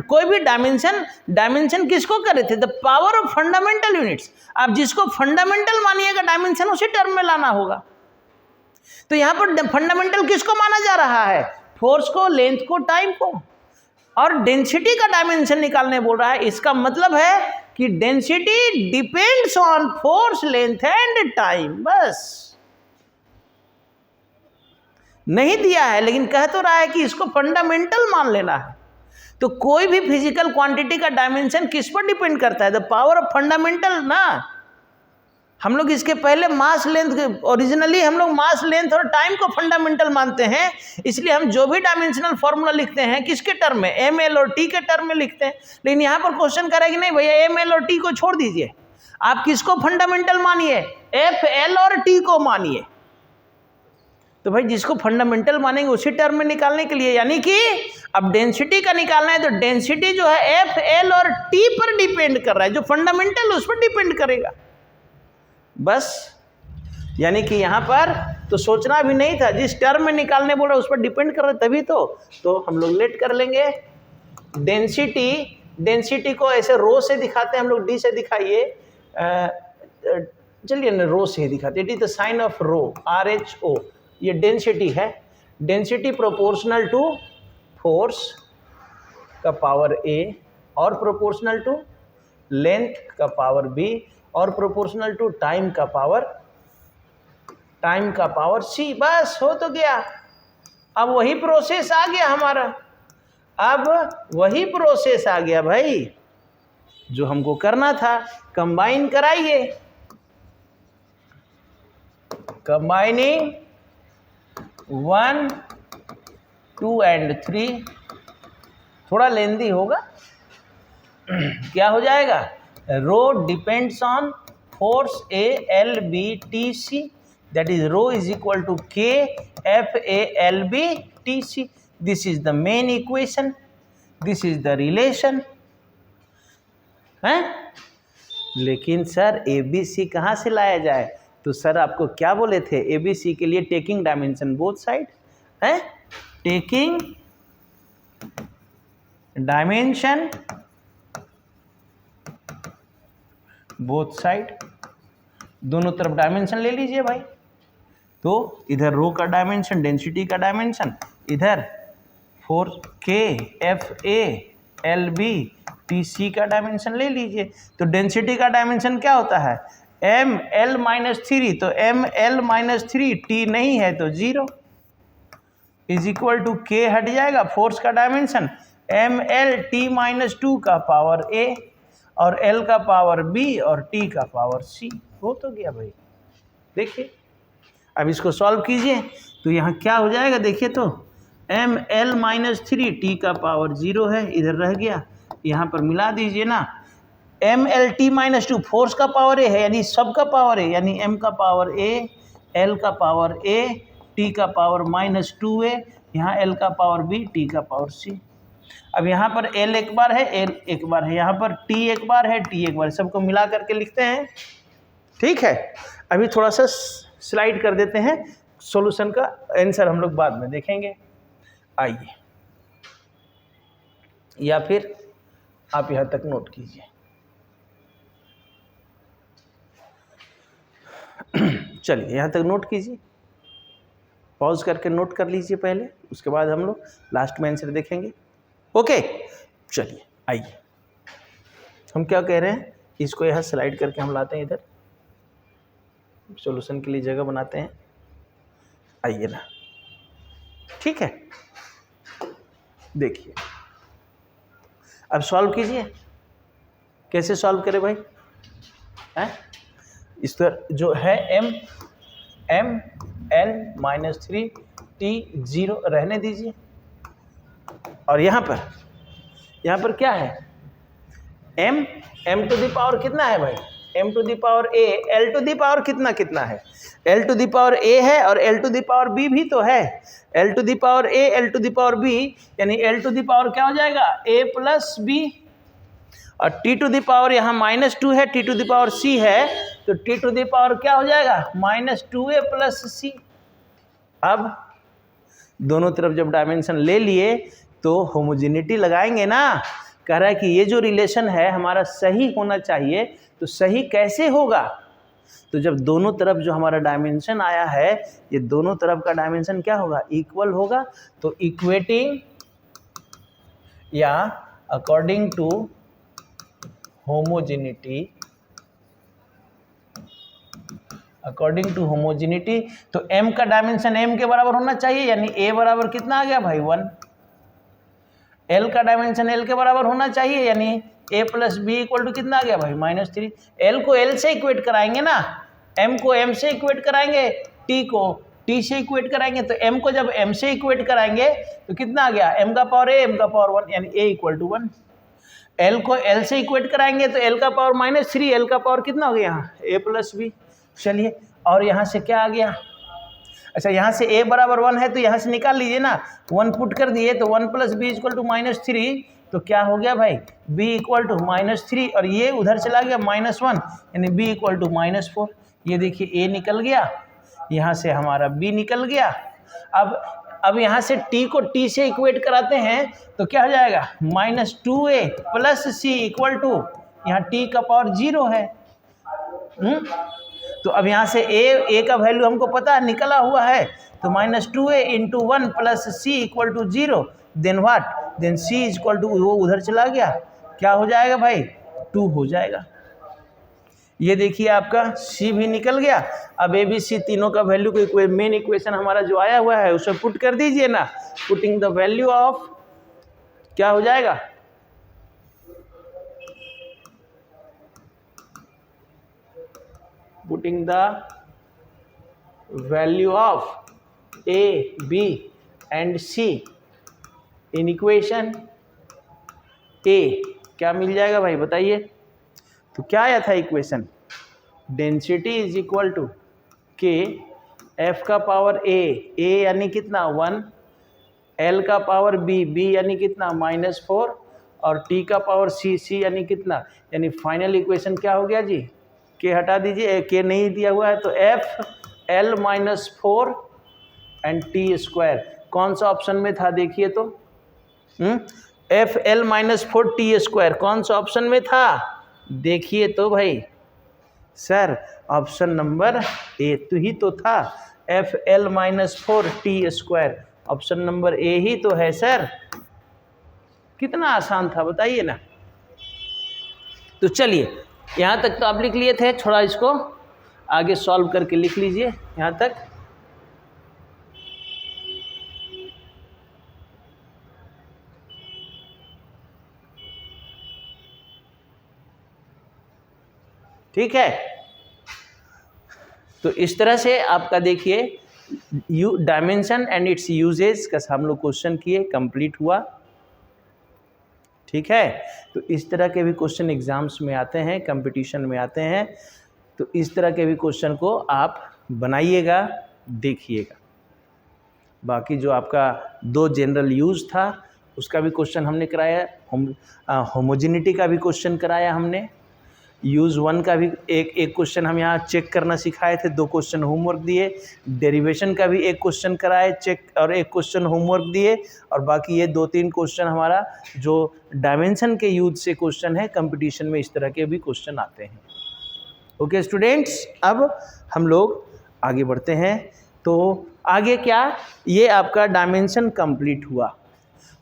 कोई भी डायमेंशन किसको कर रहे थे? The power of fundamental units. आप जिसको फंडामेंटल मानिएगा डायमेंशन उसी टर्म में लाना होगा। तो यहाँ पर फंडामेंटल किसको माना जा रहा है? फोर्स को, लेंथ को, टाइम को। और डेंसिटी का डायमेंशन निकालने बोल रहा है। इसका मतलब है कि density depends on force, length and time. बस नहीं दिया है लेकिन कह तो रहा है कि इसको फंडामेंटल मान लेना है। तो कोई भी फिजिकल क्वांटिटी का डायमेंशन किस पर डिपेंड करता है? द पावर ऑफ फंडामेंटल ना। हम लोग इसके पहले मास, लेंथ, ओरिजिनली हम लोग मास, लेंथ और टाइम को फंडामेंटल मानते हैं, इसलिए हम जो भी डायमेंशनल फॉर्मूला लिखते हैं किसके टर्म में? एम, एल और टी के टर्म में लिखते हैं। लेकिन यहाँ पर क्वेश्चन करेगी नहीं भैया, एम, एल और टी को छोड़ दीजिए, आप किसको फंडामेंटल मानिए? एफ, एल और टी को मानिए। तो भाई जिसको फंडामेंटल मानेंगे उसी टर्म में निकालने के लिए, यानी कि अब डेंसिटी का निकालना है तो डेंसिटी जो है एफ एल और टी पर डिपेंड कर रहा है, जो फंडामेंटल उस पर डिपेंड करेगा बस। यानी कि यहाँ पर तो सोचना भी नहीं था, जिस टर्म में निकालने बोल रहा है उस पर डिपेंड कर रहा है, तभी तो हम लोग लेट कर लेंगे। डेंसिटी को ऐसे रो से दिखाते हैं हम लोग, डी से दिखाइए, चलिए ना रो से ही दिखाते हैं। It is the sign of rho, RHO, ये डेंसिटी है। डेंसिटी प्रोपोर्शनल टू फोर्स का पावर A और प्रोपोर्शनल टू लेंथ का पावर B और प्रोपोर्शनल टू टाइम का पावर C। बस हो तो गया। अब वही प्रोसेस आ गया हमारा, अब वही प्रोसेस आ गया भाई जो हमको करना था। कंबाइन कराइए, कंबाइनिंग 1, 2 and 3 थोड़ा लेंदी होगा। क्या हो जाएगा, rho depends on force A L B T C, that is rho is equal to K F A L B T C. This is the main equation, this is the relation है। लेकिन सर ABC कहाँ से लाया जाए, तो सर आपको क्या बोले थे, ABC के लिए टेकिंग डायमेंशन बोथ साइड है, टेकिंग डायमेंशन बोथ साइड, दोनों तरफ डायमेंशन ले लीजिए भाई। तो इधर रो का डायमेंशन, डेंसिटी का डायमेंशन, इधर force K F A L B T C का डायमेंशन ले लीजिए। तो डेंसिटी का डायमेंशन क्या होता है, ML-3, तो ML-3 T नहीं है तो 0 इज इक्वल टू K हट जाएगा, फोर्स का डायमेंशन ML-T-2 का पावर A और L का पावर B और T का पावर C। हो तो गया भाई। देखिए अब इसको सॉल्व कीजिए तो यहाँ क्या हो जाएगा, देखिए तो ML-3 T का पावर 0 है, इधर रह गया, यहाँ पर मिला दीजिए ना। ML-T-2 फोर्स का पावर A है, यानी सब का पावर A, यानी M का पावर A, L का पावर A, T का पावर -2A, यहाँ L का पावर B, T का पावर C। अब यहाँ पर L एक बार है, L एक बार है, यहाँ पर T एक बार है, T एक बार, सबको मिला करके लिखते हैं। ठीक है, अभी थोड़ा सा स्लाइड कर देते हैं, सॉल्यूशन का आंसर हम लोग बाद में देखेंगे। आइए, या फिर आप यहाँ तक नोट कीजिए। चलिए यहाँ तक नोट कीजिए, पॉज करके नोट कर लीजिए पहले, उसके बाद हम लोग लास्ट में आंसर देखेंगे। ओके, चलिए आइए, हम क्या कह रहे हैं, इसको यहाँ स्लाइड करके हम लाते हैं, इधर सॉल्यूशन के लिए जगह बनाते हैं। आइए ना, ठीक है, देखिए अब सॉल्व कीजिए। कैसे सॉल्व करें भाई, हैं? इस तरह जो है ML-3 T 0 रहने दीजिए, और यहाँ पर क्या है, M टू दी पावर कितना है भाई, M to the power A, L to the power कितना है, L to the power A है और L to the power B भी तो है। L to the power A, L to the power B, यानी L टू दी पावर क्या हो जाएगा, A प्लस B, और T टू दी पावर यहाँ -2 है, T to the power C है, तो T टू दी पावर क्या हो जाएगा, -2A प्लस C। अब दोनों तरफ जब डायमेंशन ले लिए तो होमोजेनिटी लगाएंगे ना। कह रहा है कि ये जो रिलेशन है हमारा सही होना चाहिए, तो सही कैसे होगा, तो जब दोनों तरफ जो हमारा डायमेंशन आया है, ये दोनों तरफ का डायमेंशन क्या होगा, इक्वल होगा। तो इक्वेटिंग या अकॉर्डिंग टू होमोजेनिटी, तो m का डायमेंशन m के बराबर होना चाहिए, यानी a बराबर कितना आ गया भाई 1। l का डायमेंशन l के बराबर होना चाहिए, यानी a plus B equal to कितना आ गया भाई -3। l को l से इक्वेट कराएंगे ना, m को m से इक्वेट कराएंगे, t को t से इक्वेट कराएंगे, तो m को जब m से इक्वेट कराएंगे तो कितना आ गया, m का पावर a, m का पावर 1, यानी a इक्वल टू 1। l को l से इक्वेट कराएंगे तो l का पावर -3, l का पावर कितना हो गया यहाँ a प्लस बी। चलिए, और यहाँ से क्या आ गया, अच्छा यहाँ से a बराबर 1 है तो यहाँ से निकाल लीजिए ना, 1 पुट कर दिए तो 1 + b = -3, तो क्या हो गया भाई, b = -3 और ये उधर चला गया -1 यानी b = -4। ये देखिए a निकल गया, यहाँ से हमारा b निकल गया। अब यहाँ से t को t से इक्वेट कराते हैं तो क्या हो जाएगा, -2a + c = यहाँ t का पावर 0 है। तो अब यहाँ से a का वैल्यू हमको पता है, निकला हुआ है, तो -2a × 1 + c = 0, then what, then c = वो उधर चला गया, क्या हो जाएगा भाई, 2 हो जाएगा। ये देखिए आपका c भी निकल गया। अब a b c तीनों का वैल्यू को मेन इक्वेशन हमारा जो आया हुआ है उसे पुट कर दीजिए ना, पुटिंग द वैल्यू ऑफ, क्या हो जाएगा, putting the value of a, b and c in equation a, क्या मिल जाएगा भाई बताइए। तो क्या आया था equation, density is equal to k f का पावर a यानी कितना 1, l का पावर b यानी कितना -4 और t का पावर c यानी कितना, यानी फाइनल इक्वेशन क्या हो गया जी, के हटा दीजिए, के नहीं दिया हुआ है तो f l - 4 एंड t², कौन सा ऑप्शन में था देखिए तो, f l - 4 t², कौन सा ऑप्शन में था देखिए तो भाई, सर ऑप्शन नंबर ए तो ही तो था, f l - 4 t², option number A ही तो है सर। कितना आसान था बताइए ना। तो चलिए यहाँ तक तो आप लिख लिए थे, थोड़ा इसको आगे सॉल्व करके लिख लीजिए यहाँ तक। ठीक है, तो इस तरह से आपका देखिए डायमेंशन एंड इट्स यूजेस का हम लोग क्वेश्चन किए, कंप्लीट हुआ। ठीक है, तो इस तरह के भी क्वेश्चन एग्जाम्स में आते हैं, कंपटीशन में आते हैं, तो इस तरह के भी क्वेश्चन को आप बनाइएगा, देखिएगा। बाकी जो आपका 2 जनरल यूज था उसका भी क्वेश्चन हमने कराया, होमोजेनिटी का भी क्वेश्चन कराया हमने, यूज़ 1 का भी एक क्वेश्चन हम यहाँ चेक करना सिखाए थे, 2 क्वेश्चन होमवर्क दिए, डेरिवेशन का भी एक क्वेश्चन कराए चेक और एक क्वेश्चन होमवर्क दिए, और बाकी ये 2-3 क्वेश्चन हमारा जो डायमेंशन के यूज से क्वेश्चन है, कंपटीशन में इस तरह के भी क्वेश्चन आते हैं। ओके स्टूडेंट्स, अब हम लोग आगे बढ़ते हैं। तो आगे क्या, ये आपका डायमेंशन कंप्लीट हुआ।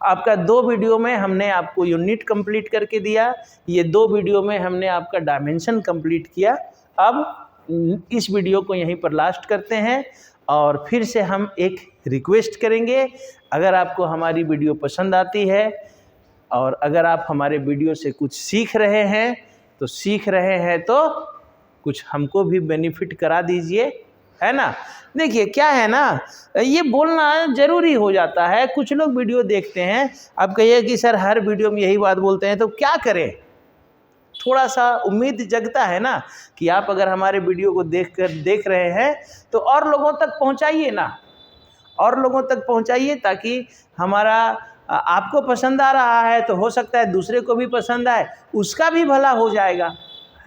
आपका 2 वीडियो में हमने आपको यूनिट कंप्लीट करके दिया, ये 2 वीडियो में हमने आपका डायमेंशन कंप्लीट किया। अब इस वीडियो को यहीं पर लास्ट करते हैं और फिर से हम एक रिक्वेस्ट करेंगे, अगर आपको हमारी वीडियो पसंद आती है और अगर आप हमारे वीडियो से कुछ सीख रहे हैं तो कुछ हमको भी बेनिफिट करा दीजिए, है ना। देखिए क्या है ना, ये बोलना ज़रूरी हो जाता है। कुछ लोग वीडियो देखते हैं, आप कहिए कि सर हर वीडियो में यही बात बोलते हैं, तो क्या करें, थोड़ा सा उम्मीद जगता है ना कि आप अगर हमारे वीडियो को देख रहे हैं तो और लोगों तक पहुंचाइए ना, और लोगों तक पहुंचाइए, ताकि हमारा आपको पसंद आ रहा है तो हो सकता है दूसरे को भी पसंद आए, उसका भी भला हो जाएगा,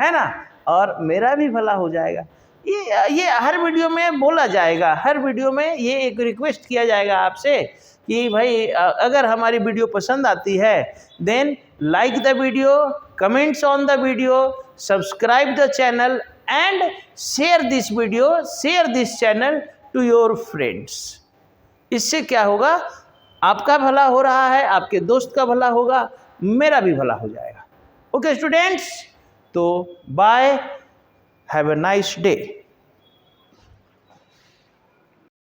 है ना, और मेरा भी भला हो जाएगा। ये हर वीडियो में बोला जाएगा, हर वीडियो में ये एक रिक्वेस्ट किया जाएगा आपसे कि भाई अगर हमारी वीडियो पसंद आती है then like the video, comments on the video, subscribe the channel and share this video, share this channel to your friends. इससे क्या होगा, आपका भला हो रहा है, आपके दोस्त का भला होगा, मेरा भी भला हो जाएगा। ओके स्टूडेंट्स, तो bye, have a nice day.